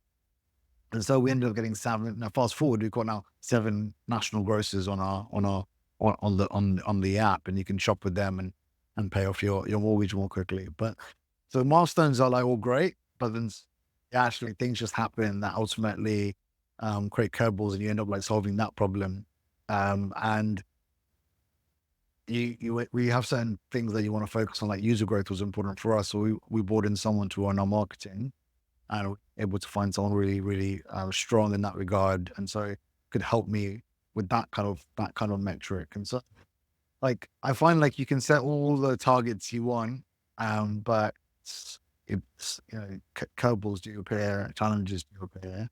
And so we ended up getting seven. Now, fast forward, we've got now 7 national grocers on the app, and you can shop with them and pay off your mortgage more quickly. But so milestones are like all great, but then actually things just happen that ultimately create curveballs, and you end up like solving that problem. And we have certain things that you want to focus on, like user growth was important for us. So we brought in someone to run our marketing, and we were able to find someone really, really strong in that regard. And so could help me with that kind of metric. And so like I find like you can set all the targets you want, but it's curveballs do appear, challenges do appear.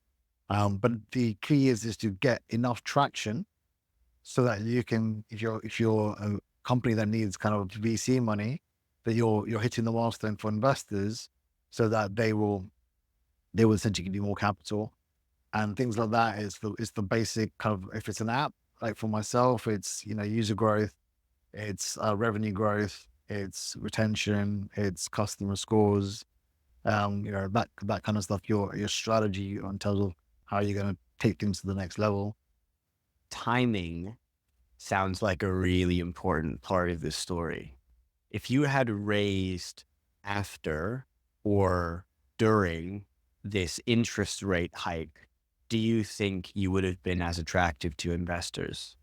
But the key is to get enough traction so that you can, if you're a company that needs kind of VC money, that you're hitting the milestone for investors, so that they will essentially give you more capital and things like that. Is the basic kind of, if it's an app, like for myself, it's user growth, it's revenue growth, it's retention, it's customer scores, that kind of stuff. Your strategy in terms of how you're going to take things to the next level. Timing sounds like a really important part of this story. If you had raised after or during this interest rate hike, do you think you would have been as attractive to investors?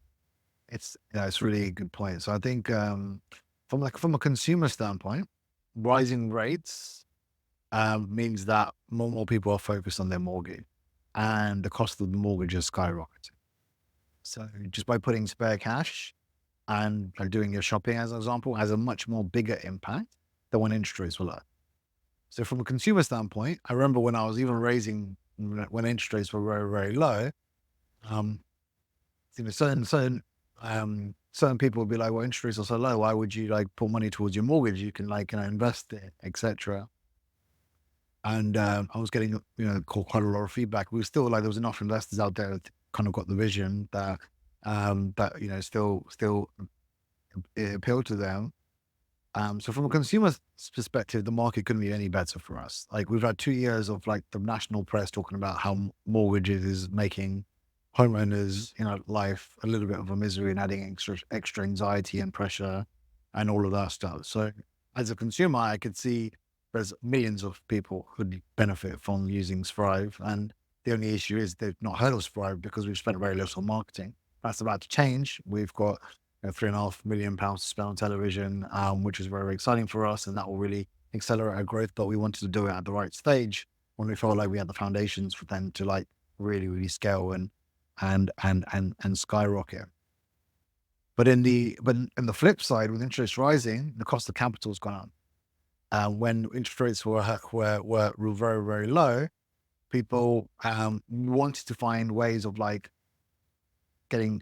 It's really a good point. So I think from a consumer standpoint, rising rates means that more and more people are focused on their mortgage, and the cost of the mortgage is skyrocketing. So just by putting spare cash and like doing your shopping, as an example, has a much more bigger impact than when interest rates were low. So from a consumer standpoint, I remember when I was even raising, when interest rates were very, very low, um, certain people would be like, well, interest rates are so low, why would you like put money towards your mortgage? You can like, invest it, etc. And I was getting, quite a lot of feedback. We were still like, there was enough investors out there that kind of got the vision that still it appealed to them. So from a consumer's perspective, the market couldn't be any better for us. Like we've had 2 years of like the national press talking about how mortgages is making homeowners, life a little bit of a misery, and adding extra anxiety and pressure and all of that stuff. So as a consumer, I could see there's millions of people who'd benefit from using Sprive. And the only issue is they've not heard of Sprive because we've spent very little on marketing. That's about to change. We've got £3.5 million to spend on television, which is very, very exciting for us, and that will really accelerate our growth. But we wanted to do it at the right stage when we felt like we had the foundations for them to like really, really scale and skyrocket. But in the flip side, with interest rising, the cost of capital has gone up. When interest rates were very, very low, people wanted to find ways of like earning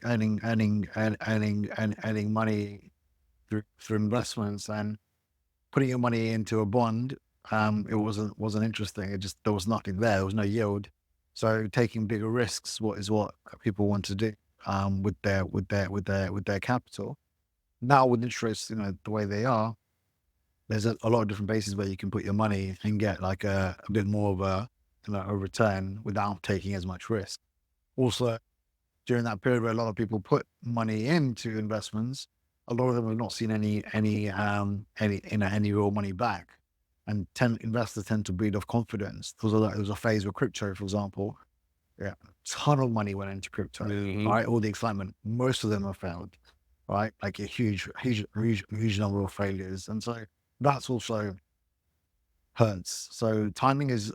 money through investments, and putting your money into a bond. It wasn't interesting. There was nothing there. There was no yield. So taking bigger risks is what people want to do with their capital. Now with interest rates, the way they are, there's a lot of different places where you can put your money and get like a bit more of a return without taking as much risk. Also, during that period where a lot of people put money into investments, a lot of them have not seen any real money back. And investors tend to breed off confidence. There was a phase with crypto, for example. Yeah, ton of money went into crypto. Mhm. Right, all the excitement. Most of them have failed. Right, like a huge number of failures, and so that's also hurts. So timing is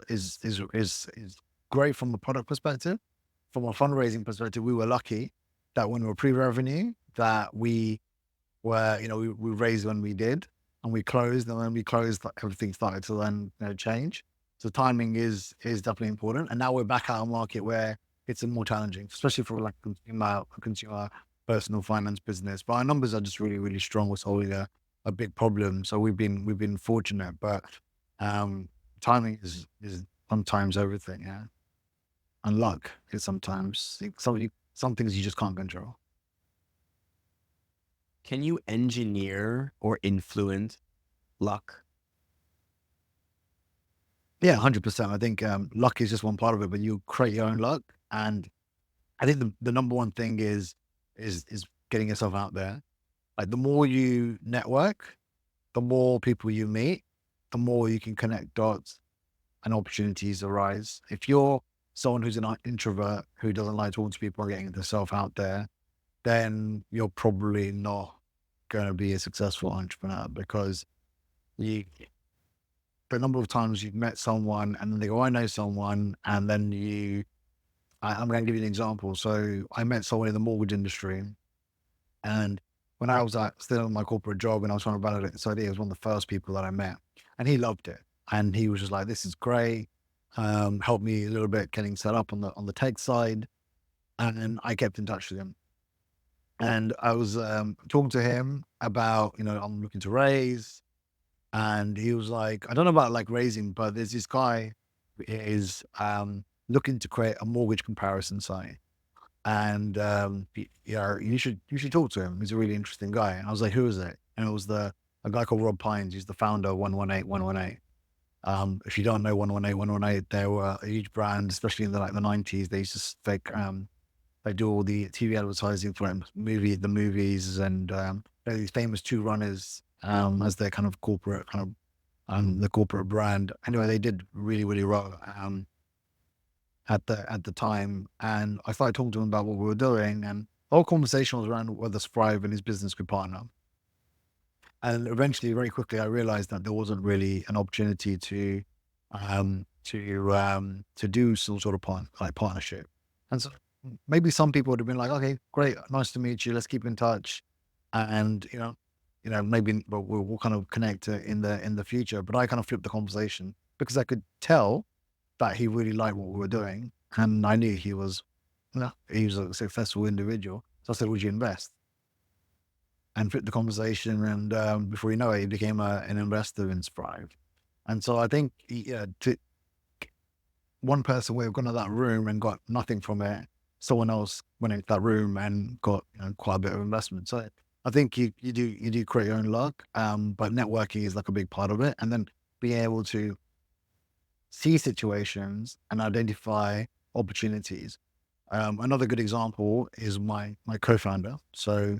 great from a product perspective. From a fundraising perspective, we were lucky that when we were pre-revenue, that we were, we raised when we did, and we closed, and when we closed, everything started to then change. So timing is definitely important. And now we're back at a market where it's more challenging, especially for like consumer personal finance business. But our numbers are just really, really strong. We're solving a big problem. So we've been fortunate, but timing is sometimes everything, yeah. And luck is sometimes some things you just can't control. Can you engineer or influence luck? Yeah, 100%. I think luck is just one part of it, but you create your own luck. And I think the number one thing is getting yourself out there. Like the more you network, the more people you meet, the more you can connect dots, and opportunities arise. If you're someone who's an introvert who doesn't like talking to people or getting themselves out there, then you're probably not going to be a successful entrepreneur, because you, the number of times you've met someone and then they go, I know someone, and then I'm going to give you an example. So I met someone in the mortgage industry, and when I was still in my corporate job and I was trying to validate this idea, he was one of the first people that I met, and he loved it. And he was just like, this is great. Helped me a little bit getting set up on the tech side. And I kept in touch with him. And I was talking to him about, I'm looking to raise. And he was like, I don't know about like raising, but there's this guy who is looking to create a mortgage comparison site. And you should talk to him. He's a really interesting guy. And I was like, who is it? And it was a guy called Rob Pines. He's the founder of 118. If you don't know 118, they were a huge brand, especially in the 90s. They used to fake, they do all the TV advertising for the movies, and these famous two runners as their kind of the corporate brand. Anyway, they did really, really well at the time. And I started talking to him about what we were doing, and the whole conversation was around whether Sprive and his business could partner. And eventually, very quickly, I realized that there wasn't really an opportunity to do some sort of partnership. And so maybe some people would have been like, okay, great, nice to meet you, let's keep in touch, and maybe we'll kind of connect in the future. But I kind of flipped the conversation because I could tell that he really liked what we were doing, and I knew he was a successful individual. So I said, would you invest? And flipped the conversation, and before you know it, he became an investor in Sprive. And so I think one person would have gone to that room and got nothing from it. Someone else went into that room and got quite a bit of investment. So I think you do create your own luck, but networking is like a big part of it. And then being able to see situations and identify opportunities. Another good example is my co-founder. So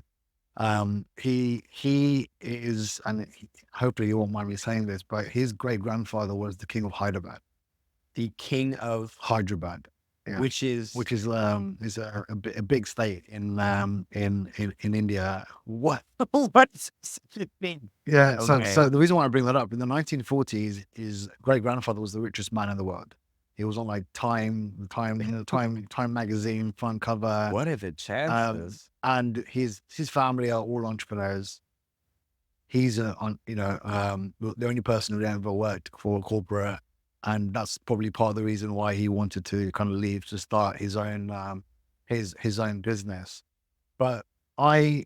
he is, and hopefully you won't mind me saying this, but his great grandfather was the king of Hyderabad. The king of Hyderabad, yeah. which is a big state in India. What does it mean? Yeah. Okay. So the reason why I bring that up, in the 1940s, his great grandfather was the richest man in the world. He was on like Time magazine front cover. What are the chances? And his family are all entrepreneurs. He's the only person who ever worked for a corporate, and that's probably part of the reason why he wanted to kind of leave to start his own his own business. But I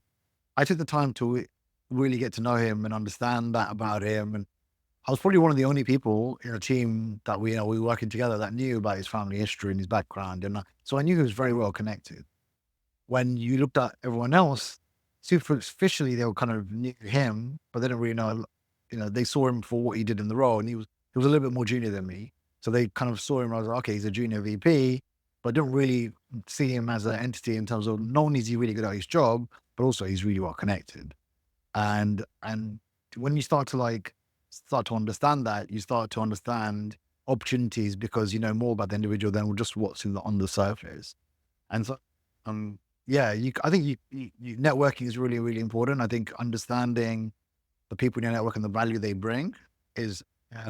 took the time to really get to know him and understand that about him, and I was probably one of the only people in a team that we were working together that knew about his family history and his background. And so I knew he was very well connected. When you looked at everyone else, superficially, they were kind of knew him, but they didn't really know, they saw him for what he did in the role. And he was a little bit more junior than me. So they kind of saw him, and I was like, okay, he's a junior VP, but didn't really see him as an entity in terms of not only is he really good at his job, but also he's really well connected. And when you start to understand that, you start to understand opportunities because you know more about the individual than just what's on the surface. And so, I think networking is really, really important. I think understanding the people in your network and the value they bring is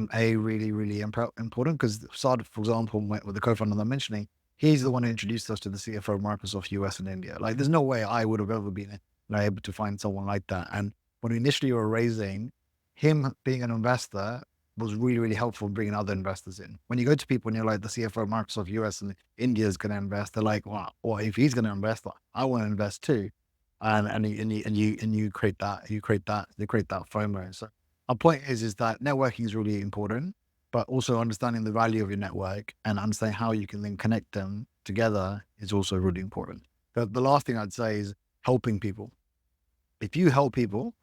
really, really important. Because Saad, for example, with the co-founder I'm mentioning, he's the one who introduced us to the CFO of Microsoft US and India. Like, there's no way I would have ever been able to find someone like that. And when we initially were raising, him being an investor was really, really helpful in bringing other investors in. When you go to people and you're like, the CFO of Microsoft US and India is going to invest, they're like, well, if he's going to invest, I want to invest too. And you create that FOMO. So our point is that networking is really important, but also understanding the value of your network and understanding how you can then connect them together is also really important. The last thing I'd say is helping people. If you help people,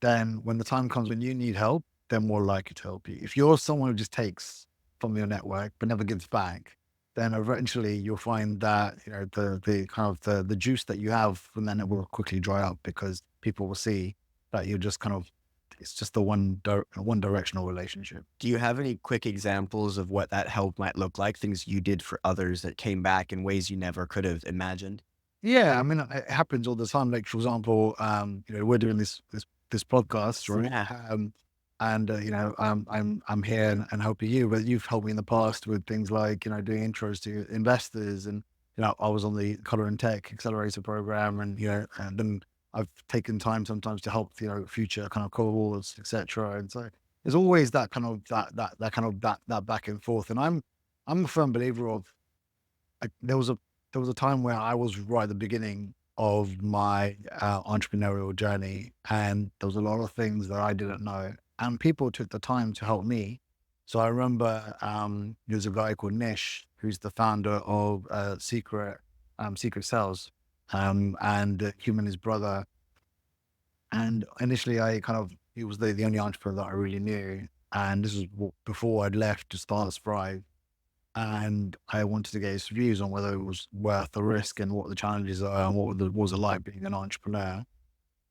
then when the time comes when you need help, they're more likely to help you. If you're someone who just takes from your network but never gives back, then eventually you'll find that the juice that you have from that network will quickly dry up because people will see that you're just kind of it's just the one directional relationship. Do you have any quick examples of what that help might look like? Things you did for others that came back in ways you never could have imagined? Yeah, I mean, it happens all the time. Like, for example, we're doing this podcast, right? Yeah. And I'm here and helping you, but you've helped me in the past with things like doing intros to investors, and I was on the Color and Tech Accelerator program, and and then I've taken time sometimes to help future kind of cohorts, etc. And so there's always that kind of that back and forth, and I'm a firm believer of there was a time where I was right at the beginning of my entrepreneurial journey, and there was a lot of things that I didn't know, and people took the time to help me. So I remember there's a guy called Nish, who's the founder of Secret Sales, and him and his brother. And initially, he was the only entrepreneur that I really knew, and this was before I'd left to start Sprive, and I wanted to get his views on whether it was worth the risk and what the challenges are and what was it like being an entrepreneur.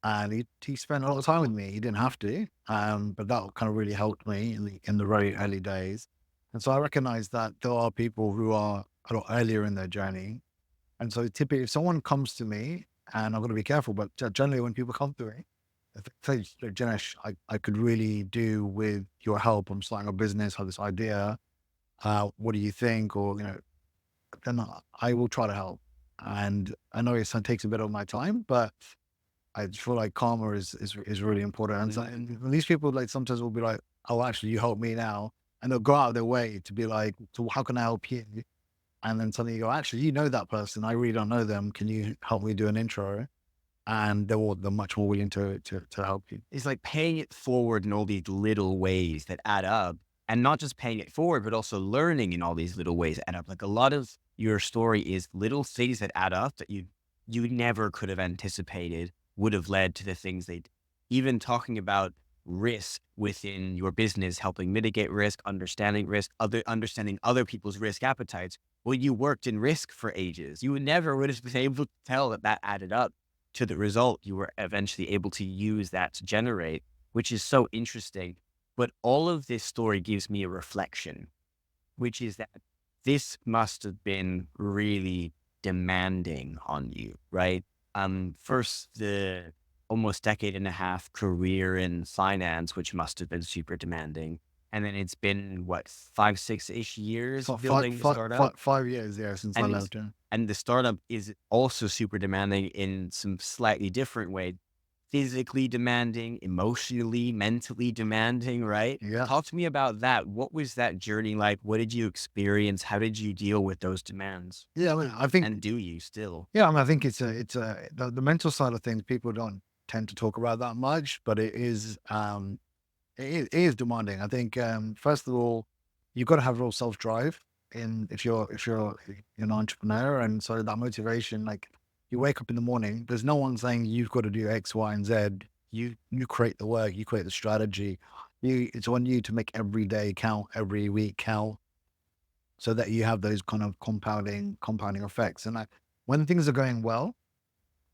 And he spent a lot of time with me. He didn't have to, but that kind of really helped me in the very early days. And so I recognize that there are people who are a lot earlier in their journey. And so typically, if someone comes to me, and I'm going to be careful, but generally when people come to me, if they say, "Look, Jinesh, I could really do with your help. I'm starting a business, have this idea. What do you think?" Or, then I will try to help. And I know it takes a bit of my time, but I feel like karma is really important. And, and these people like sometimes will be like, "Oh, actually, you help me now," and they'll go out of their way to be like, "So how can I help you?" And then suddenly you go, "Actually, you know that person. I really don't know them. Can you help me do an intro?" And they're much more willing to help you. It's like paying it forward in all these little ways that add up, and not just paying it forward, but also learning in all these little ways that add up. Like a lot of your story is little things that add up that you never could have anticipated would have led to the things they even talking about risk within your business, helping mitigate risk, understanding other people's risk appetites. Well, you worked in risk for ages. You never would have been able to tell that that added up to the result you were eventually able to use that to generate, which is so interesting. But all of this story gives me a reflection, which is that this must have been really demanding on you, right? First, the almost decade and a half career in finance, which must have been super demanding. And then it's been what, 5, 6-ish years building the startup. 5 years, yeah, since I And left. Yeah. and the startup is also super demanding in some slightly different way, physically demanding, emotionally, mentally demanding, right? Yeah. Talk to me about that. What was that journey like? What did you experience? How did you deal with those demands? Yeah, I mean, I think And do you still? Yeah, I mean, I think the mental side of things people don't tend to talk about that much, but it is demanding. I think first of all, you've got to have real self drive in if you're an entrepreneur, and so that motivation, like you wake up in the morning, there's no one saying you've got to do X, Y, and Z. You create the work, you create the strategy. It's on you to make every day count, every week count, so that you have those kind of compounding effects. And like when things are going well,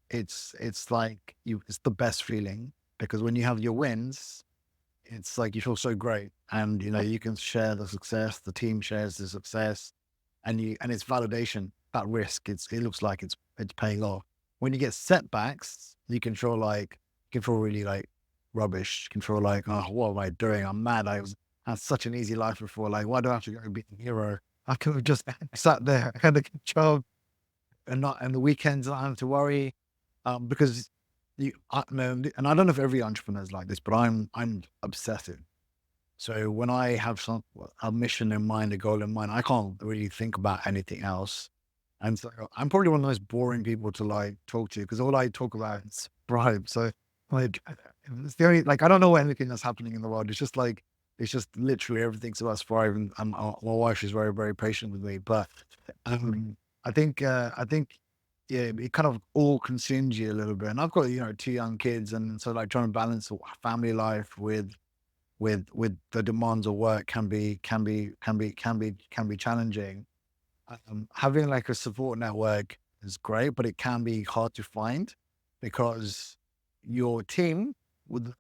it's like it's the best feeling, because when you have your wins, it's like you feel so great, and you can share the success, the team shares the success, and it's validation. That risk, it looks like it's paying off. When you get setbacks, you can feel really like rubbish. You can feel like, oh, what am I doing? I'm mad. Had such an easy life before. Like, why do I have to go be a hero? I could have just sat there, had a good job, and the weekends I don't have to worry, because and I don't know if every entrepreneur is like this, but I'm obsessive. So when I have a mission in mind, a goal in mind, I can't really think about anything else. And so I'm probably one of the most boring people to like talk to, because all I talk about is bribe. So like it's the only like I don't know anything that's happening in the world. It's just literally everything's about Sprive, and my wife is very, very patient with me. But I think yeah, it kind of all consumes you a little bit. And I've got two young kids, and so like trying to balance family life with the demands of work can be challenging. Having like a support network is great, but it can be hard to find, because your team.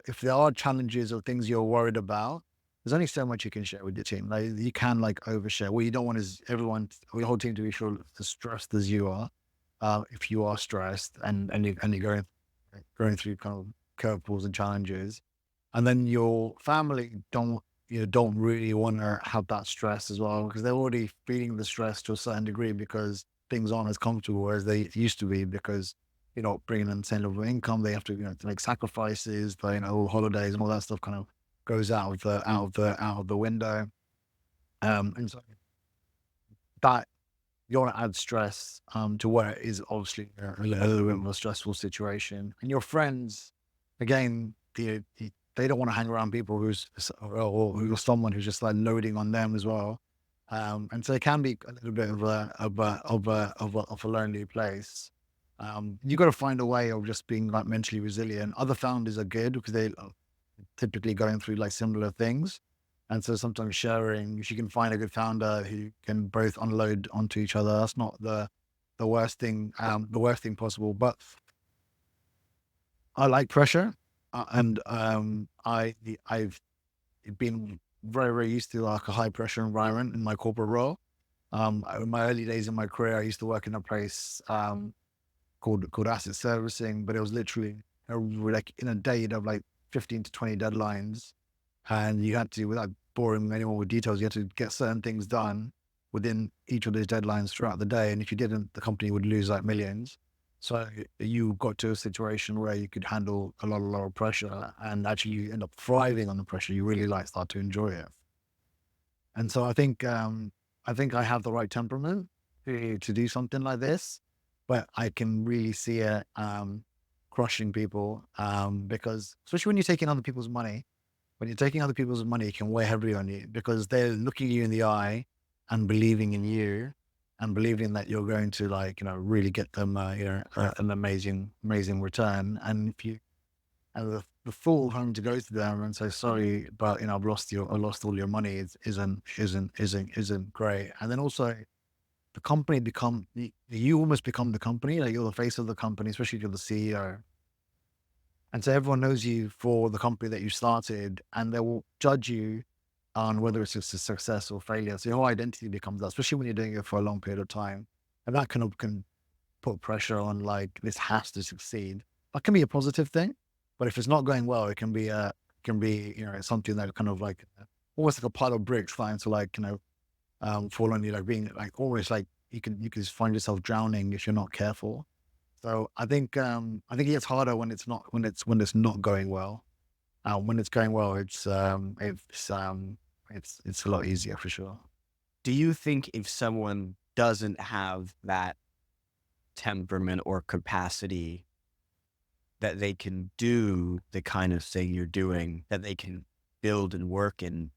if there are challenges or things you're worried about, there's only so much you can share with your team. Like you can like overshare. What you don't want is everyone, or your whole team, to be sure as stressed as you are. If you are stressed and you're going through kind of curveballs and challenges, and then your family don't really want to have that stress as well because they're already feeling the stress to a certain degree because things aren't as comfortable as they used to be because bringing in the same level of income, they have to to make sacrifices, but all holidays and all that stuff kind of goes out of the window. And so that you want to add stress to where it is obviously a little bit more stressful situation. And your friends, again, they don't want to hang around people or who's someone who's just like loading on them as well. And so it can be a little bit of a lonely place. You got to find a way of just being like mentally resilient. Other founders are good because they are typically going through like similar things. And so sometimes sharing, if you can find a good founder who can both unload onto each other, that's not the worst thing possible. But I like pressure, and I've been very very used to like a high pressure environment in my corporate role. In my early days in my career, I used to work in a place called asset servicing, but it was literally like in a day you'd have like 15 to 20 deadlines, and you had to, without boring anyone with details, you had to get certain things done within each of those deadlines throughout the day. And if you didn't, the company would lose like millions. So you got to a situation where you could handle a lot of pressure, and actually you end up thriving on the pressure. You really like start to enjoy it. And so I think I have the right temperament to do something like this, but I can really see it crushing people because especially when you're taking other people's money, it can weigh heavily on you because they're looking you in the eye and believing in you and believing that you're going to like, really get them, an amazing return. And if you, and the fool having to go to them and say, sorry, but I lost all your money isn't great. And then also the company you almost become the company, like you're the face of the company, especially if you're the CEO. And so everyone knows you for the company that you started, and they will judge you on whether it's just a success or failure. So your whole identity becomes that, especially when you're doing it for a long period of time. And that can put pressure on like this has to succeed. That can be a positive thing, but if it's not going well, it can be something that kind of like almost like a pile of bricks trying to like fall on you, like being like always like you can just find yourself drowning if you're not careful. So I think it gets harder when it's not going well. When it's going well, it's a lot easier for sure. Do you think if someone doesn't have that temperament or capacity that they can do the kind of thing you're doing, that they can build and work in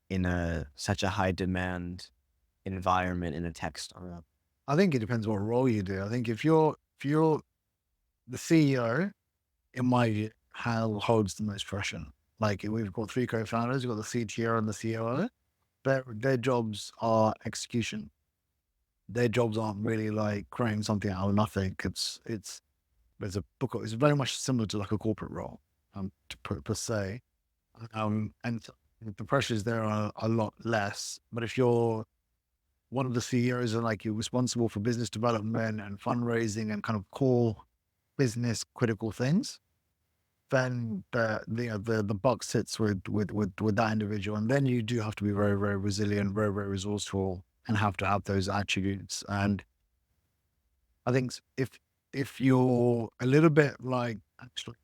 such a high demand environment in a tech startup? I think it depends what role you do. I think if you're the CEO, in my view, holds the most pressure. Like we've got three co-founders, we've got the CTO and the COO. Their jobs are execution. Their jobs aren't really like creating something out of nothing. There's a book. It's very much similar to like a corporate role, per se. And so the pressures there are a lot less. But if you're one of the CEOs and like you're responsible for business development and fundraising and kind of core business critical things, then the buck sits with that individual, and then you do have to be very very resilient, very very resourceful, and have to have those attributes. And I think if you're a little bit like actually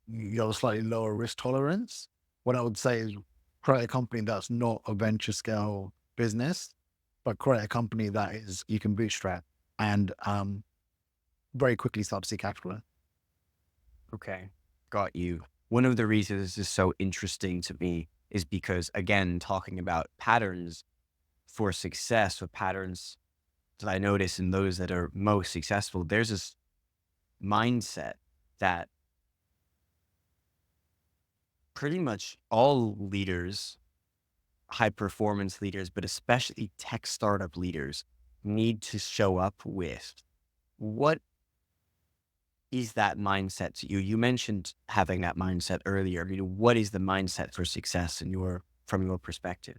you have a slightly lower risk tolerance, what I would say is create a company that's not a venture scale business, but create a company that is you can bootstrap and very quickly start to see capital. Okay, got you. One of the reasons this is so interesting to me is because, again, talking about patterns for success, or patterns that I notice in those that are most successful, there's this mindset that pretty much all leaders, high performance leaders, but especially tech startup leaders, need to show up with. What is that mindset to you? You mentioned having that mindset earlier. What is the mindset for success from your perspective?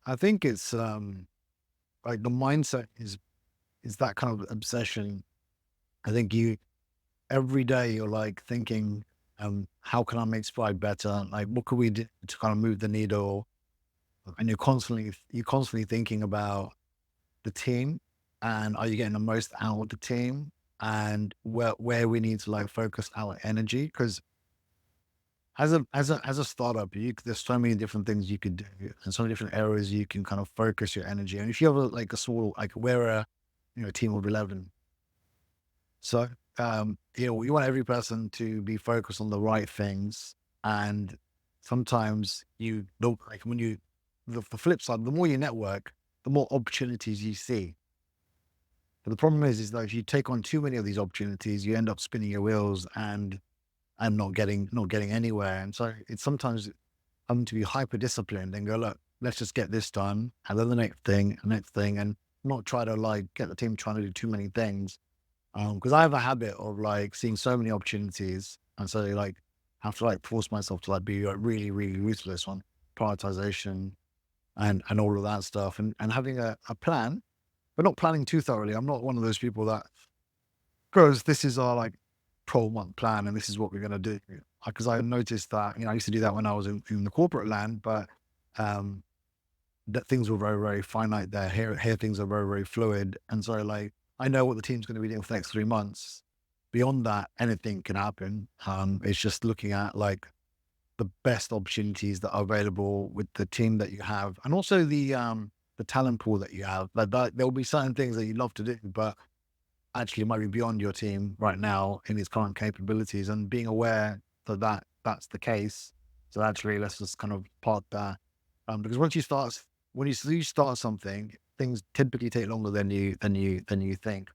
I think it's like the mindset is that kind of obsession. I think you every day you're like thinking, how can I make Sprive better? Like what could we do to kind of move the needle? And you're constantly thinking about the team and are you getting the most out of the team and where we need to like focus our energy because as a startup there's so many different things you could do and so many different areas you can kind of focus your energy. And if you have like a small like we're a team of 11, so you want every person to be focused on the right things. And sometimes you don't like when you the flip side, the more you network, the more opportunities you see. But the problem is that if you take on too many of these opportunities, you end up spinning your wheels and not getting anywhere. And so it's sometimes having to be hyper disciplined and go, look, let's just get this done, and then the next thing, and not try to like get the team trying to do too many things. Because I have a habit of like seeing so many opportunities, and so like have to like force myself to like be like really really ruthless on prioritization and all of that stuff, and having a plan, but not planning too thoroughly. I'm not one of those people that goes, this is our like 12-month plan and this is what we're going to do. Because I noticed that, I used to do that when I was in the corporate land, but um, that things were very, very finite there. Here things are very, very fluid. And so like, I know what the team's going to be doing for the next 3 months. Beyond that, anything can happen. It's just looking at like the best opportunities that are available with the team that you have, and also the talent pool that you have. That there will be certain things that you'd love to do, but actually might be beyond your team right now in its current capabilities, and being aware that's the case. So actually, let's just kind of part that, because when you start something, things typically take longer than you think.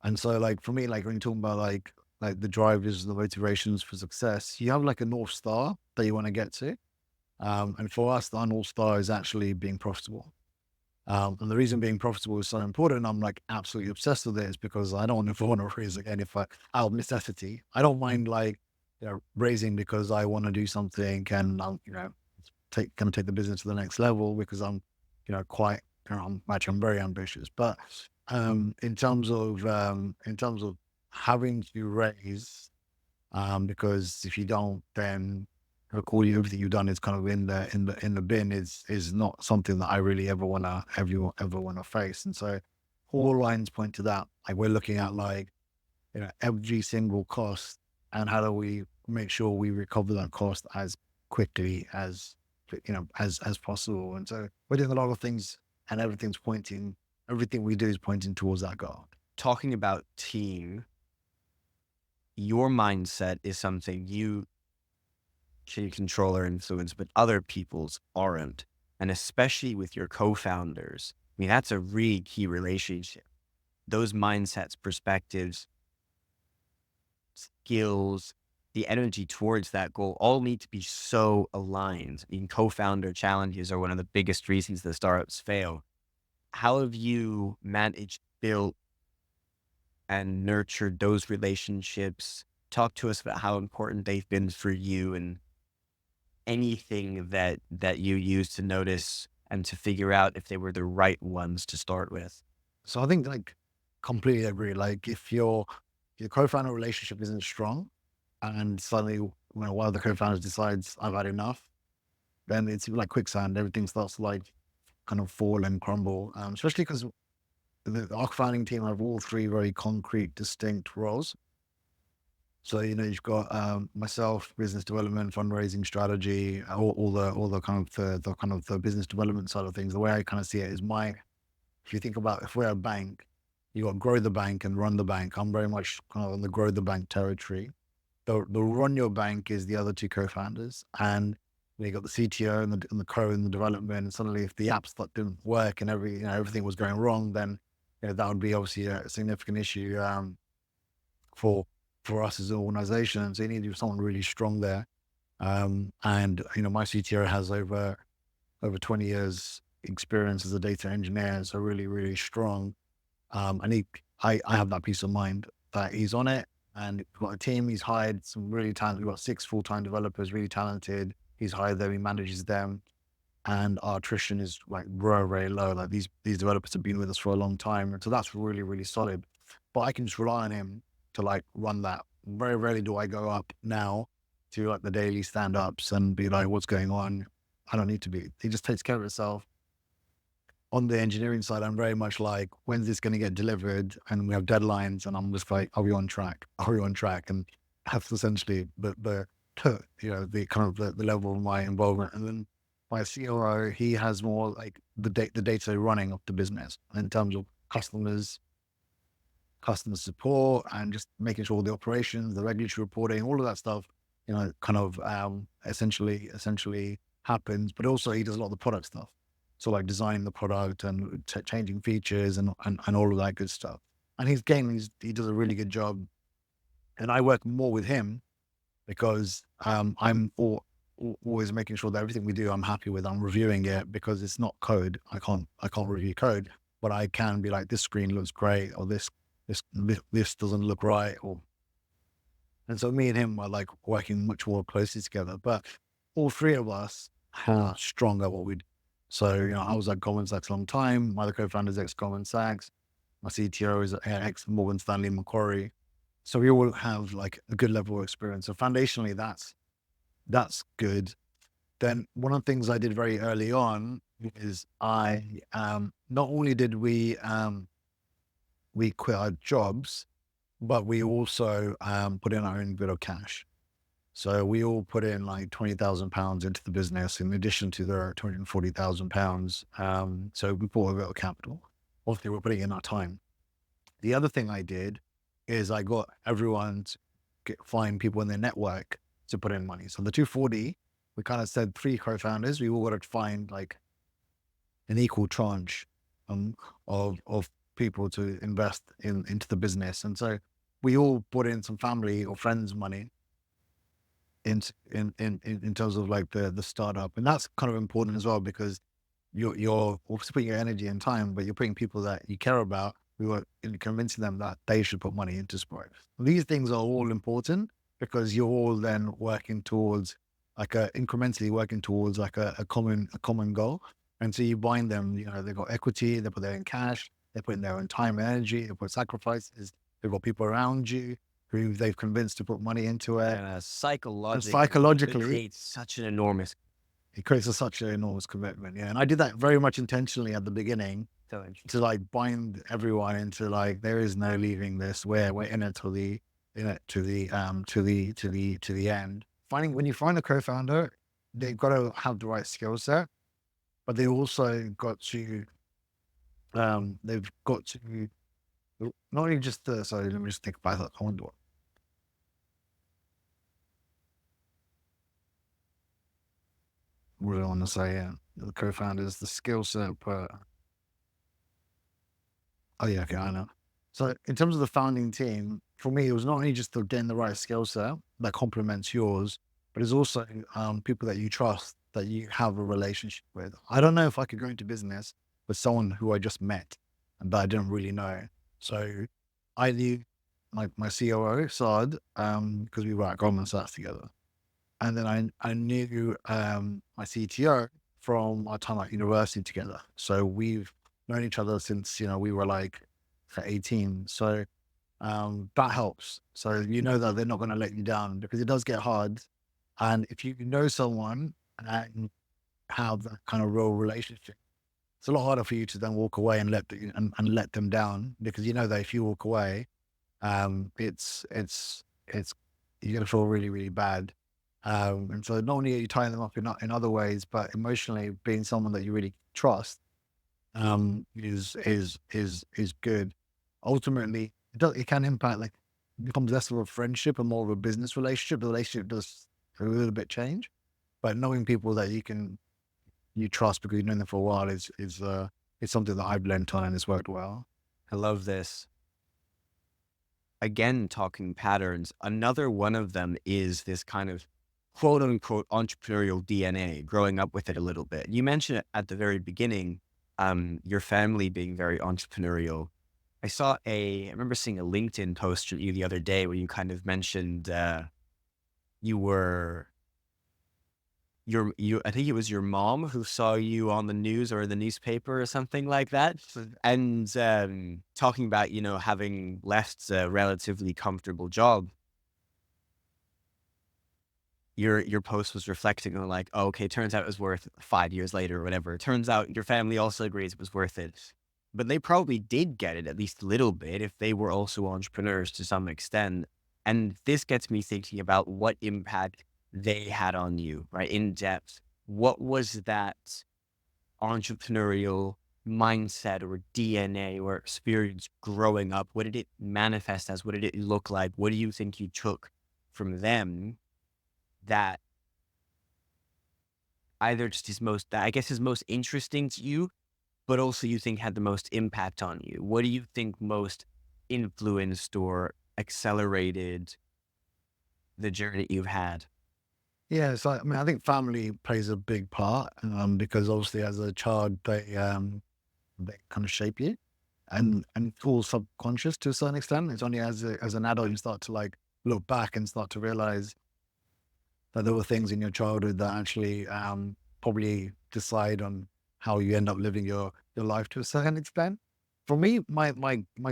And so, like for me, like when you're talking about like the drivers, the motivations for success, you have like a north star that you want to get to. And for us, the north star is actually being profitable. And the reason being profitable is so important, I'm like absolutely obsessed with it, is because I don't want to raise again if I out of necessity. I don't mind like raising because I want to do something and take the business to the next level because I'm quite I'm very ambitious. But in terms of having to raise, because if you don't, then everything you've done is kind of in the bin, is not something that I really ever wanna face. And so all lines point to that. Like we're looking at like, every single cost, and how do we make sure we recover that cost as quickly as possible. And so we're doing a lot of things, and everything we do is pointing towards that goal. Talking about team, your mindset is something you can control or influence, but other people's aren't. And especially with your co-founders, that's a really key relationship. Those mindsets, perspectives, skills, the energy towards that goal all need to be so aligned. Co-founder challenges are one of the biggest reasons that startups fail. How have you managed, built, and nurtured those relationships? Talk to us about how important they've been for you, and anything that you use to notice and to figure out if they were the right ones to start with. So I think like completely agree. Like if your co-founder relationship isn't strong, and suddenly when one of the co-founders decides I've had enough, then it's like quicksand. Everything starts to like kind of fall and crumble. Especially because our founding team have all three very concrete, distinct roles. So you've got myself, business development, fundraising, strategy, all the kind of the business development side of things. The way I kind of see it is if you think about, if we're a bank, you got grow the bank and run the bank. I'm very much kind of on the grow the bank territory. The run your bank is the other two co-founders, and you got the CTO and the co in the development. And suddenly, if the apps that didn't work and everything was going wrong, then that would be obviously a significant issue for for us as an organization. So you need to do someone really strong there. And my CTO has over 20 years experience as a data engineer, so really really strong. I have that peace of mind. that he's on it, and we've got a team. He's hired some really talented. We've got 6 full-time developers, really talented. He's hired them. He manages them, and our attrition is like very, very low. Like these developers have been with us for a long time, and so that's really, really solid. But I can just rely on him to like run that. Very rarely do I go up now to like the daily stand-ups and be like, "What's going on?" I don't need to be. He just takes care of itself. On the engineering side, I'm very much like, when's this going to get delivered? And we have deadlines, and I'm just like, are we on track? Are we on track? And that's essentially the the kind of the level of my involvement. And then my COO, he has more like the data running of the business in terms of customers, customer support, and just making sure the operations, the regulatory reporting, all of that stuff, kind of essentially happens. But also he does a lot of the product stuff. So like designing the product and changing features and all of that good stuff. And he does a really good job. And I work more with him because I'm always making sure that everything we do, I'm happy with. I'm reviewing it because it's not code. I can't review code, but I can be like, this screen looks great, or this doesn't look right. And so me and him are like working much more closely together. But all three of us are strong at what we do. So, I was at Goldman Sachs a long time. My other co-founder is ex-Goldman Sachs. My CTO is ex-Morgan Stanley Macquarie. So we all have like a good level of experience. So foundationally, that's good. Then one of the things I did very early on is I not only did we quit our jobs, but we also put in our own bit of cash. So we all put in like £20,000 into the business in addition to their £240,000. So we bought a bit of capital. Obviously, we're putting in our time. The other thing I did is I got everyone to find people in their network to put in money. So the 240, we kind of said 3 co-founders, we all got to find like an equal tranche of people to invest into the business. And so we all put in some family or friends money in terms of like the startup. And that's kind of important as well, because you're also putting your energy and time, but you're putting people that you care about. We were convincing them that they should put money into Sprive. These things are all important because you're all then working towards incrementally working towards like a common goal. And so you bind them, they've got equity, they put their own cash, they put in their own time and energy, they put sacrifices, they've got people around you who they've convinced to put money into it. And psychologically, psychologically, it creates such an enormous commitment. Yeah. And I did that very much intentionally at the beginning to like bind everyone into like, there is no leaving this. We're in it to the end. When you find a co-founder, they've got to have the right skill set, but they also got to, they've got to not only just sorry, let me just think about that. I wonder what I want to say. Yeah, the co-founders, the skill set, but oh yeah, okay, I know. So in terms of the founding team, for me, it was not only just getting the right skill set that complements yours, but it's also people that you trust, that you have a relationship with. I don't know if I could go into business with someone who I just met and that I didn't really know. So I knew my COO, Saad, because we were at Goldman Sachs together. And then I knew my CTO from our time at university together. So we've known each other since, we were like 18. So that helps. So that they're not going to let you down, because it does get hard. And if you know someone and have that kind of real relationship, it's a lot harder for you to then walk away and let them down, because that if you walk away, it's you're going to feel really, really bad. And so not only are you tying them up in other ways, but emotionally being someone that you really trust, is good. Ultimately, it can impact, like, it becomes less of a friendship and more of a business relationship. The relationship does a little bit change, but knowing people that you trust because you've known them for a while is something that I've learned on, and it's worked well. I love this. Again, talking patterns, another one of them is this kind of quote unquote entrepreneurial DNA, growing up with it a little bit. You mentioned it at the very beginning, your family being very entrepreneurial. I remember seeing a LinkedIn post from you the other day where you kind of mentioned you were I think it was your mom who saw you on the news or the newspaper or something like that, and talking about having left a relatively comfortable job. Your post was reflecting on like, oh, okay, turns out it was worth 5 years later or whatever. Turns out your family also agrees it was worth it. But they probably did get it at least a little bit if they were also entrepreneurs to some extent. And this gets me thinking about what impact they had on you, right? In depth. What was that entrepreneurial mindset or DNA or experience growing up? What did it manifest as? What did it look like? What do you think you took from them that either just that I guess is most interesting to you, but also you think had the most impact on you? What do you think most influenced or accelerated the journey you've had? Yeah, so I mean, I think family plays a big part, because obviously as a child they kind of shape you, and it's all subconscious to a certain extent. It's only as an adult you start to like look back and start to realize that there were things in your childhood that actually probably decide on how you end up living your life to a certain extent. For me, my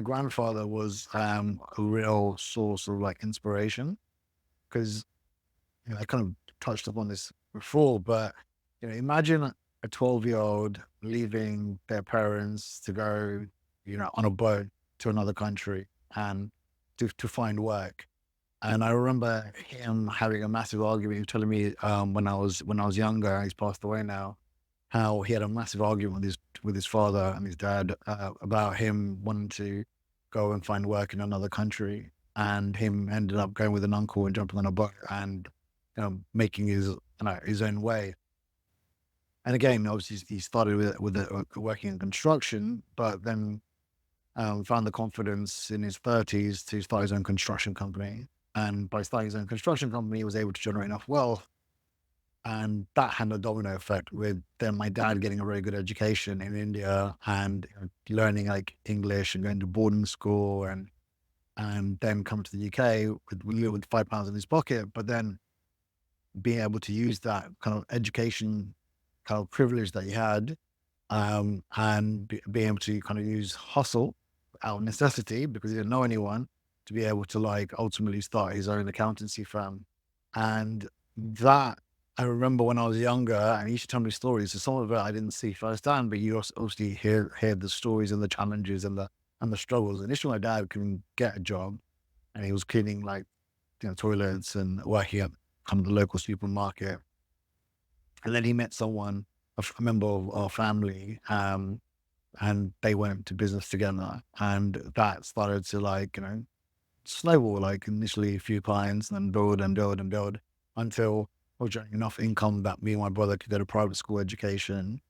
grandfather was a real source of like inspiration because I kind of touched upon this before, but imagine a 12-year-old leaving their parents to go, on a boat to another country and to find work. And I remember him having a massive argument. He was telling me when I was younger, he's passed away now, how he had a massive argument with his father and his dad about him wanting to go and find work in another country, and him ended up going with an uncle and jumping on a boat and making his own way. And again, obviously, he started with working in construction, but then found the confidence in his 30s to start his own construction company. And by starting his own construction company, he was able to generate enough wealth. And that had a domino effect with then my dad getting a very good education in India and learning like English and going to boarding school and then come to the UK with £5 in his pocket, but then being able to use that kind of education kind of privilege that he had, and being able to kind of use hustle out of necessity because he didn't know anyone to be able to like ultimately start his own accountancy firm. And that I remember when I was younger, and he used to tell me stories. So some of it I didn't see firsthand, but you also obviously hear the stories and the challenges and the struggles. Initially, my dad couldn't get a job, and he was cleaning like toilets and working at kind of the local supermarket. And then he met someone, a member of our family, and they went into business together, and that started to like snowball. Like initially a few clients, and then build and build and build until I was generating enough income that me and my brother could go to private school education,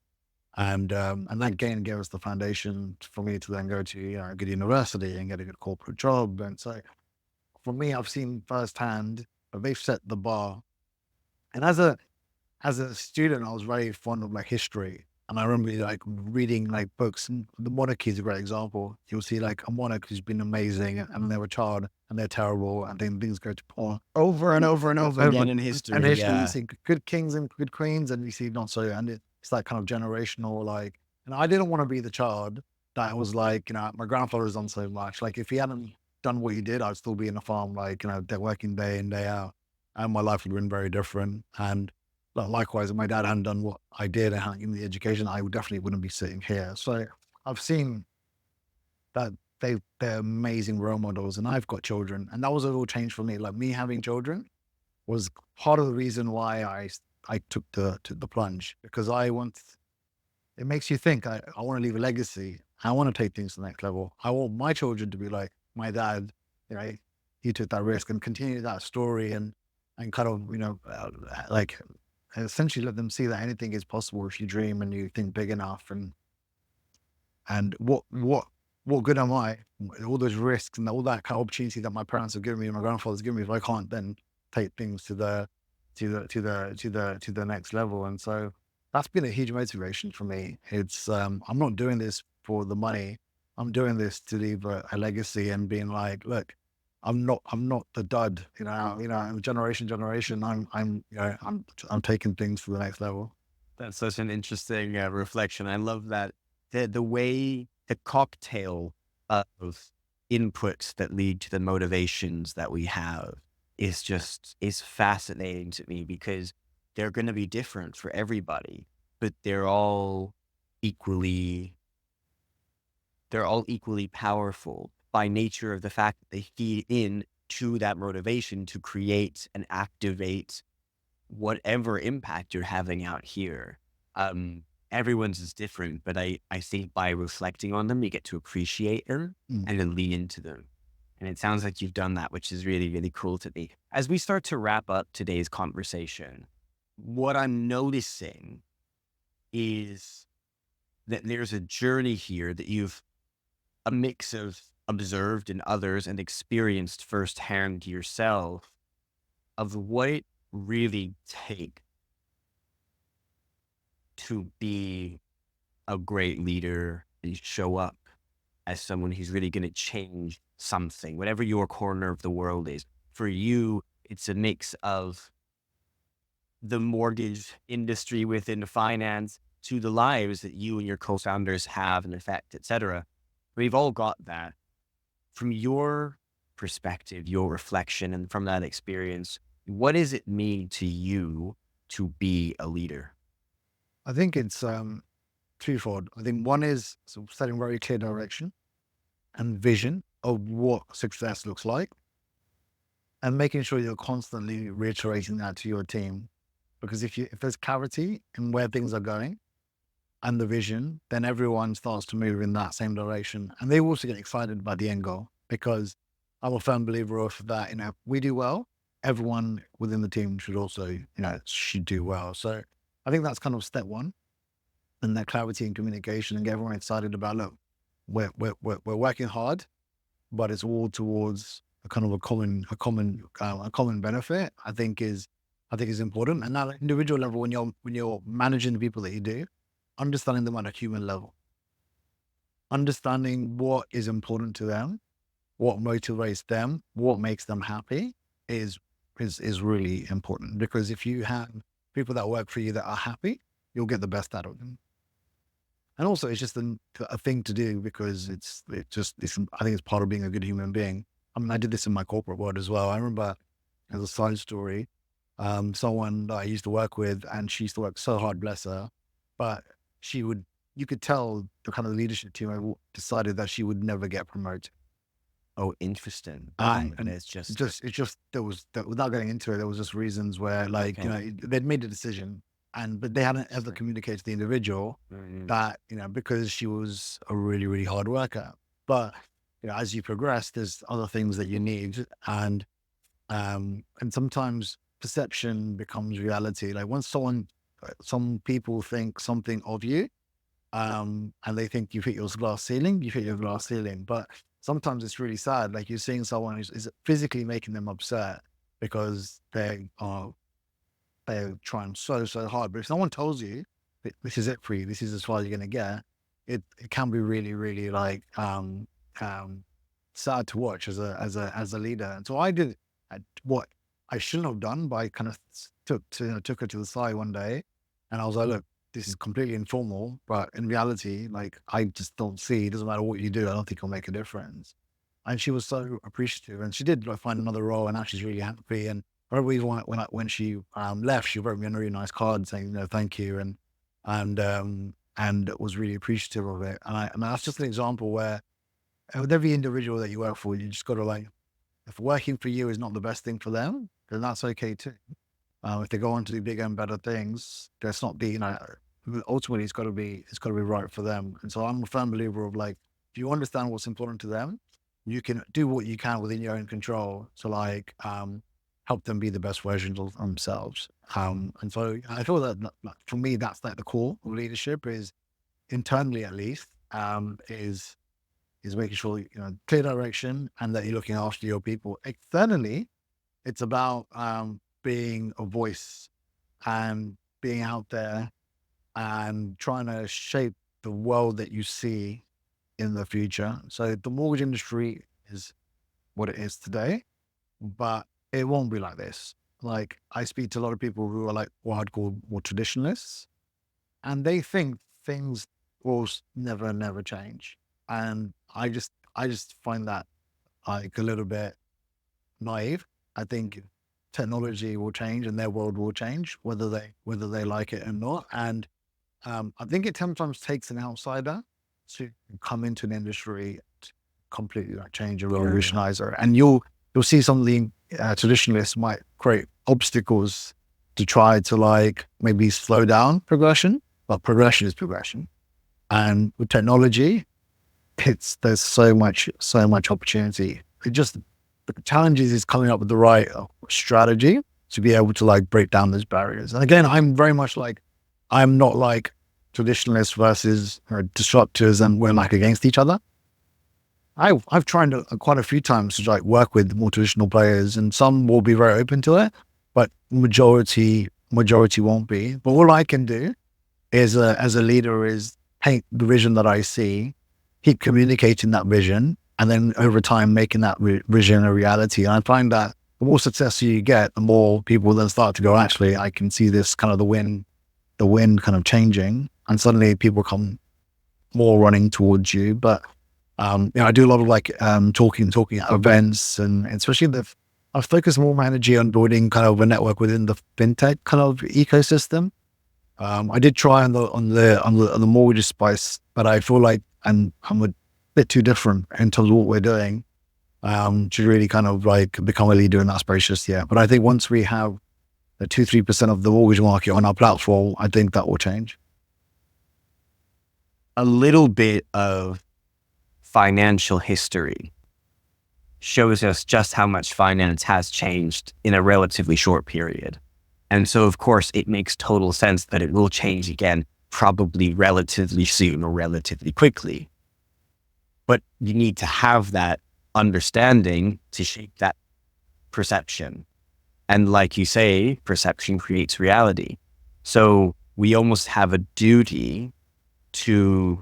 and that again gave us the foundation for me to then go to a good university and get a good corporate job. And so for me, I've seen firsthand that they've set the bar. And as a student, I was very fond of like history. And I remember like reading like books, and the monarchy is a great example. You'll see like a monarch who's been amazing and they're a child and they're terrible, and then things go to pot over and over and over Again again. in And history, history, you yeah. see good kings and good queens, and you see not so. And it's that kind of generational, like, and I didn't want to be the child that was like, my grandfather has done so much. Like if he hadn't done what he did, I'd still be in a farm, like, they're working day in, day out. And my life would have been very different. And likewise, if my dad hadn't done what I did and hadn't given me the education, I would definitely wouldn't be sitting here. So I've seen that they're amazing role models, and I've got children, and that was a real change for me. Like me having children was part of the reason why I took the plunge, because it makes you think. I want to leave a legacy. I want to take things to the next level. I want my children to be like my dad. You know, he took that risk and continue that story, and kind of like essentially let them see that anything is possible if you dream and you think big enough. And what good am I? All those risks and all that kind of opportunity that my parents have given me and my grandfather's given me, if I can't then take things to the next level. And so that's been a huge motivation for me. It's I'm not doing this for the money. I'm doing this to leave a legacy and being like, look, I'm not the dud, I'm generation. I'm taking things to the next level. That's such an interesting reflection. I love that the way the cocktail of inputs that lead to the motivations that we have is fascinating to me because they're going to be different for everybody, but equally they're all equally powerful by nature of the fact that they feed in to that motivation to create and activate whatever impact you're having out here. Everyone's is different, but I think by reflecting on them, you get to appreciate them Mm. and then lean into them. And it sounds like you've done that, which is really, really cool to me. As we start to wrap up today's conversation, what I'm noticing is that there's a journey here that you've a mix of observed in others and experienced firsthand yourself of what it really takes to be a great leader and show up as someone who's really going to change something, whatever your corner of the world is. For you, it's a mix of the mortgage industry within finance to the lives that you and your co-founders have and affect, et cetera. We've all got that. From your perspective, your reflection, and from that experience, what does it mean to you to be a leader? I think it's twofold. I think one is sort of setting very clear direction and vision of what success looks like, and making sure you're constantly reiterating that to your team. Because if there's clarity in where things are going and the vision, then everyone starts to move in that same direction, and they also get excited by the end goal. Because I'm a firm believer of that. If we do well, everyone within the team should also should do well. So I think that's kind of step one, and that clarity and communication, and get everyone excited about, look, we're working hard, but it's all towards a kind of a common benefit. I think is important. And at an individual level, when you're managing the people that you do, understanding them on a human level, understanding what is important to them, what motivates them, what makes them happy is really important. Because if you have people that work for you that are happy, you'll get the best out of them. And also, it's just a thing to do because I think it's part of being a good human being. I mean, I did this in my corporate world as well. I remember, as a side story, someone that I used to work with, and she used to work so hard, bless her, but you could tell the kind of leadership team decided that she would never get promoted. Oh, interesting. And It's just, it's just without getting into it, there was just reasons where, like, okay. they'd made a decision, but they hadn't ever Interesting. communicated to the individual Mm. that, because she was a really, really hard worker. But, as you progress, there's other things that you need. And sometimes perception becomes reality. Like, once some people think something of you, and they think you've hit your glass ceiling, you've hit your glass ceiling. But sometimes it's really sad. Like, you're seeing someone who's is physically making them upset because they're trying so hard. But if someone tells you this is it for you, this is as far as you're going to get, it can be really, really, like, sad to watch as a leader. And so what I shouldn't have done, but I kind of took her to the side one day, and I was like, look, this is completely informal, but in reality, like, I just don't see, it doesn't matter what you do, I don't think it'll make a difference. And she was so appreciative, and she did, like, find another role, and now she's really happy. And I remember even when she left, she wrote me a really nice card saying, thank you, and was really appreciative of it. And that's just an example where, with every individual that you work for, you just got to, like, if working for you is not the best thing for them, then that's okay too. If they go on to do bigger and better things, that's not ultimately it's got to be right for them. And so I'm a firm believer of, like, if you understand what's important to them, you can do what you can within your own control to, like, help them be the best versions of themselves. And so I feel that for me, that's like the core of leadership, is internally, at least, is making sure, clear direction, and that you're looking after your people. Externally, it's about being a voice and being out there and trying to shape the world that you see in the future. So the mortgage industry is what it is today, but it won't be like this. Like I speak to a lot of people who are like what I'd call more traditionalists, and they think things will never change. And I just find that like a little bit naive. I think technology will change and their world will change, whether they like it or not. And I think it sometimes takes an outsider to come into an industry to completely like change or revolutionize it. And you'll see some of the traditionalists might create obstacles to try to like maybe slow down progression, but progression is progression. And with technology, there's so much opportunity. The challenges is coming up with the right strategy to be able to like break down those barriers. And again, I'm very much like, I'm not like traditionalists versus disruptors and we're like against each other. I've tried quite a few times to like work with more traditional players, and some will be very open to it, but majority won't be. But all I can do is as a leader is paint the vision that I see, keep communicating that vision, and then over time making that vision a reality. And I find that the more success you get, the more people then start to go, actually, I can see this kind of the wind kind of changing, and suddenly people come more running towards you. But I do a lot of like talking at events, and especially I've focused more of my energy on building kind of a network within the fintech kind of ecosystem. I did try on the mortgage space, but I feel like I'm a bit too different in terms of what we're doing to really kind of like become a leader in that space just yet. But I think once we have the 2-3% of the mortgage market on our platform, I think that will change. A little bit of financial history shows us just how much finance has changed in a relatively short period. And so, of course, it makes total sense that it will change again, probably relatively soon or relatively quickly. But you need to have that understanding to shape that perception. And like you say, perception creates reality. So we almost have a duty to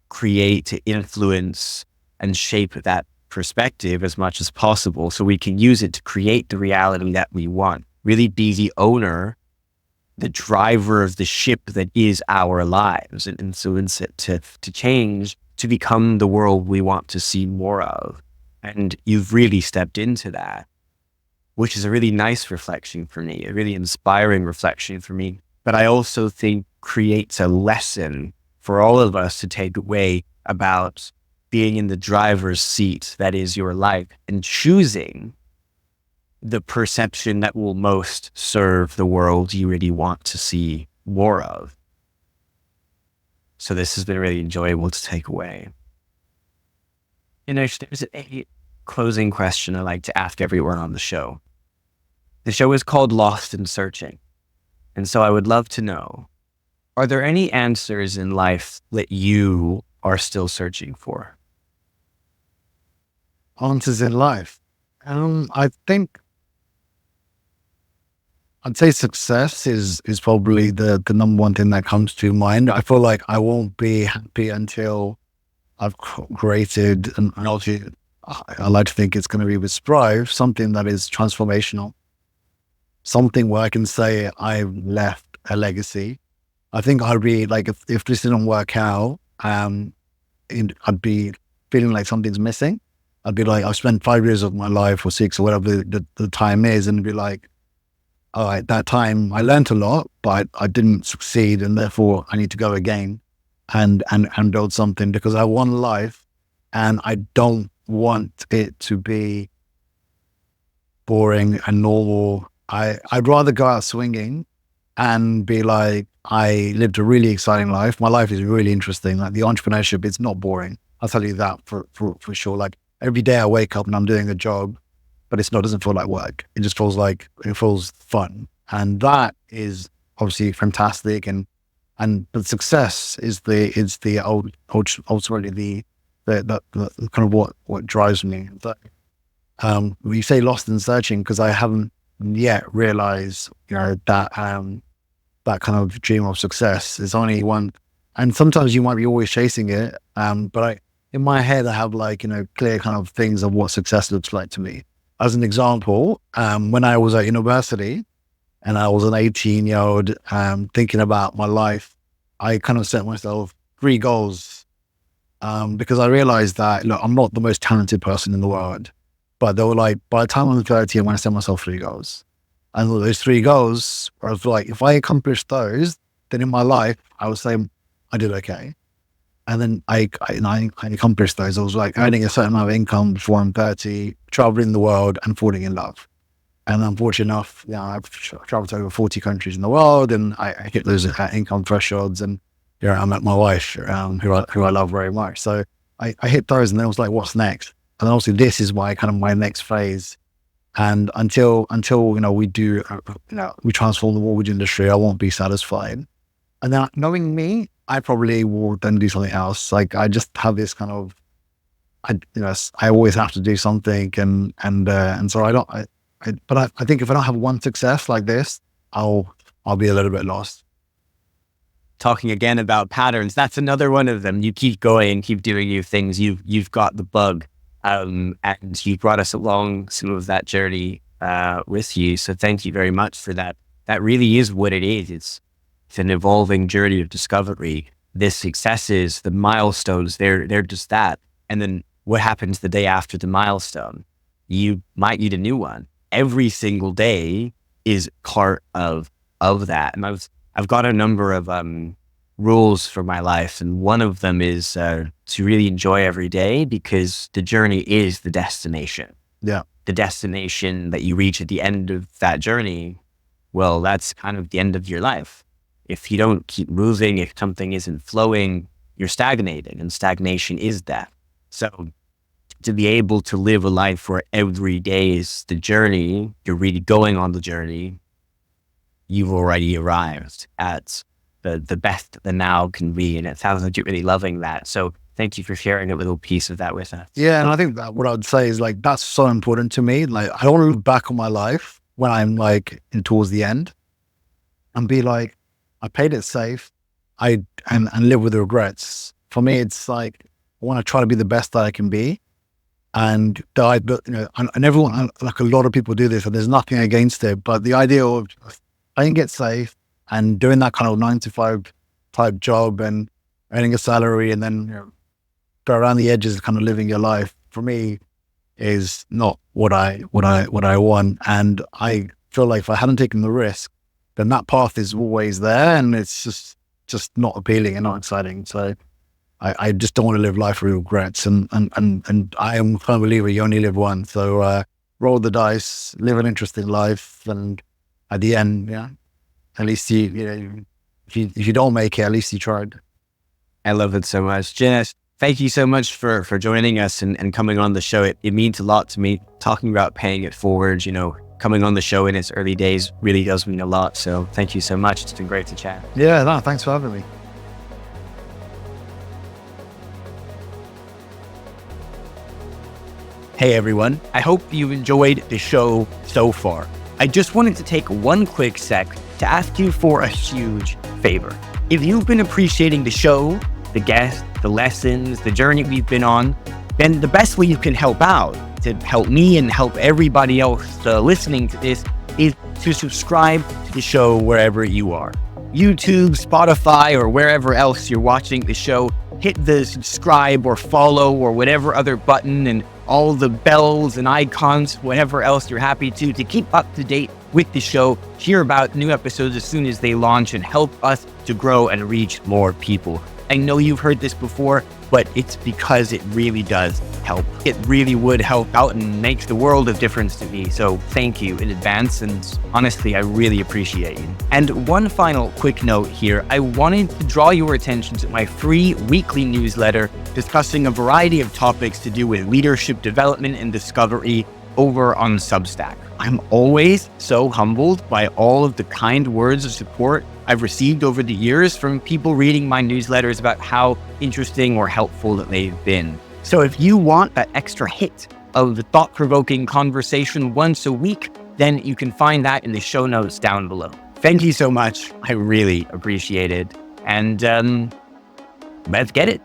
create, to influence and shape that perspective as much as possible so we can use it to create the reality that we want. Really be the owner, the driver of the ship that is our lives, and influence it to change, to become the world we want to see more of. And you've really stepped into that, which is a really nice reflection for me, a really inspiring reflection for me. But I also think creates a lesson for all of us to take away about being in the driver's seat that is your life and choosing the perception that will most serve the world you really want to see more of. So this has been really enjoyable to take away. There's a closing question I like to ask everyone on the show. The show is called Lost in Searching. And so I would love to know, are there any answers in life that you are still searching for? Answers in life. I think I'd say success is probably the number one thing that comes to mind. I feel like I won't be happy until I've created, and obviously I like to think it's going to be with Sprive, something that is transformational, something where I can say I've left a legacy. I think I'd be like, if this didn't work out, I'd be feeling like something's missing. I'd be like, I've spent 5 years of my life or 6 or whatever the time is, and be like, all right, that time I learned a lot, but I didn't succeed, and therefore I need to go again and build something, because I want life and I don't want it to be boring and normal. I'd rather go out swinging and be like, I lived a really exciting life. My life is really interesting. Like the entrepreneurship, it's not boring. I'll tell you that for sure. Like every day I wake up and I'm doing a job, but doesn't feel like work. It just feels like, it feels fun. And that is obviously fantastic. But success is ultimately the kind of what drives me. But we say lost in searching because I haven't yet realized, that that kind of dream of success is only one. And sometimes you might be always chasing it. But in my head, I have like, clear kind of things of what success looks like to me. As an example, when I was at university and I was an 18-year-old thinking about my life, I kind of set myself 3 goals because I realized that, look, I'm not the most talented person in the world, but they were like, by the time I'm 30, I'm going to set myself 3 goals. And those 3 goals, I was like, if I accomplish those, then in my life, I would say I did okay. And then I accomplished those. I was like earning a certain amount of income before I'm 30, traveling the world and falling in love. And I'm fortunate enough, I've traveled to over 40 countries in the world, and I hit those income thresholds. And I met my wife, who I love very much. So I hit those, and then I was like, what's next? And obviously this is my next phase. And until we do, we transform the mortgage industry, I won't be satisfied. And then knowing me, I probably will then do something else. Like I just have this kind of, I always have to do something, and so but I think if I don't have one success like this, I'll be a little bit lost. Talking again about patterns, that's another one of them. You keep going, keep doing new things. You've got the bug, and you brought us along some of that journey with you. So thank you very much for that. That really is what it is. It's an evolving journey of discovery. The successes, the milestones, they're just that. And then what happens the day after the milestone? You might need a new one. Every single day is part of that. And I've got a number of rules for my life, and one of them is to really enjoy every day, because the journey is the destination. Yeah, the destination that you reach at the end of that journey, well, that's kind of the end of your life. If you don't keep moving, if something isn't flowing, you're stagnating, and stagnation is death. So to be able to live a life where every day is the journey, you're really going on the journey, you've already arrived at the best that the now can be. And it sounds like you're really loving that. So thank you for sharing a little piece of that with us. Yeah, and I think that what I would say is like, that's so important to me. Like, I don't want to look back on my life when I'm like towards the end and be like, I played it safe, and live with the regrets. For me, it's like, I want to try to be the best that I can be. And and everyone, like a lot of people do this, and there's nothing against it, but the idea of playing it safe and doing that kind of 9-to-5 type job and earning a salary, and then go around the edges, kind of living your life, for me is not what I want. And I feel like if I hadn't taken the risk, then that path is always there, and it's just not appealing and not exciting. So I just don't want to live life with regrets, and I am a firm believer you only live once. So roll the dice, live an interesting life, and at the end, at least if you don't make it, at least you tried. I love it so much. Jinesh, thank you so much for joining us and coming on the show. It means a lot to me. Talking about paying it forward, coming on the show in its early days really does mean a lot. So thank you so much. It's been great to chat. Yeah, no, thanks for having me. Hey everyone, I hope you enjoyed the show so far. I just wanted to take one quick sec to ask you for a huge favor. If you've been appreciating the show, the guests, the lessons, the journey we've been on, then the best way you can help out, to help me and help everybody else listening to this, is to subscribe to the show wherever you are. YouTube, Spotify, or wherever else you're watching the show. Hit the subscribe or follow or whatever other button, and all the bells and icons, whatever else you're happy to keep up to date with the show, hear about new episodes as soon as they launch, and help us to grow and reach more people. I know you've heard this before, but it's because it really does help. It really would help out and makes the world of difference to me. So thank you in advance. And honestly, I really appreciate you. And one final quick note here. I wanted to draw your attention to my free weekly newsletter discussing a variety of topics to do with leadership development and discovery over on Substack. I'm always so humbled by all of the kind words of support I've received over the years from people reading my newsletters about how interesting or helpful that they've been. So if you want that extra hit of the thought-provoking conversation once a week, then you can find that in the show notes down below. Thank you so much. I really appreciate it. And let's get it.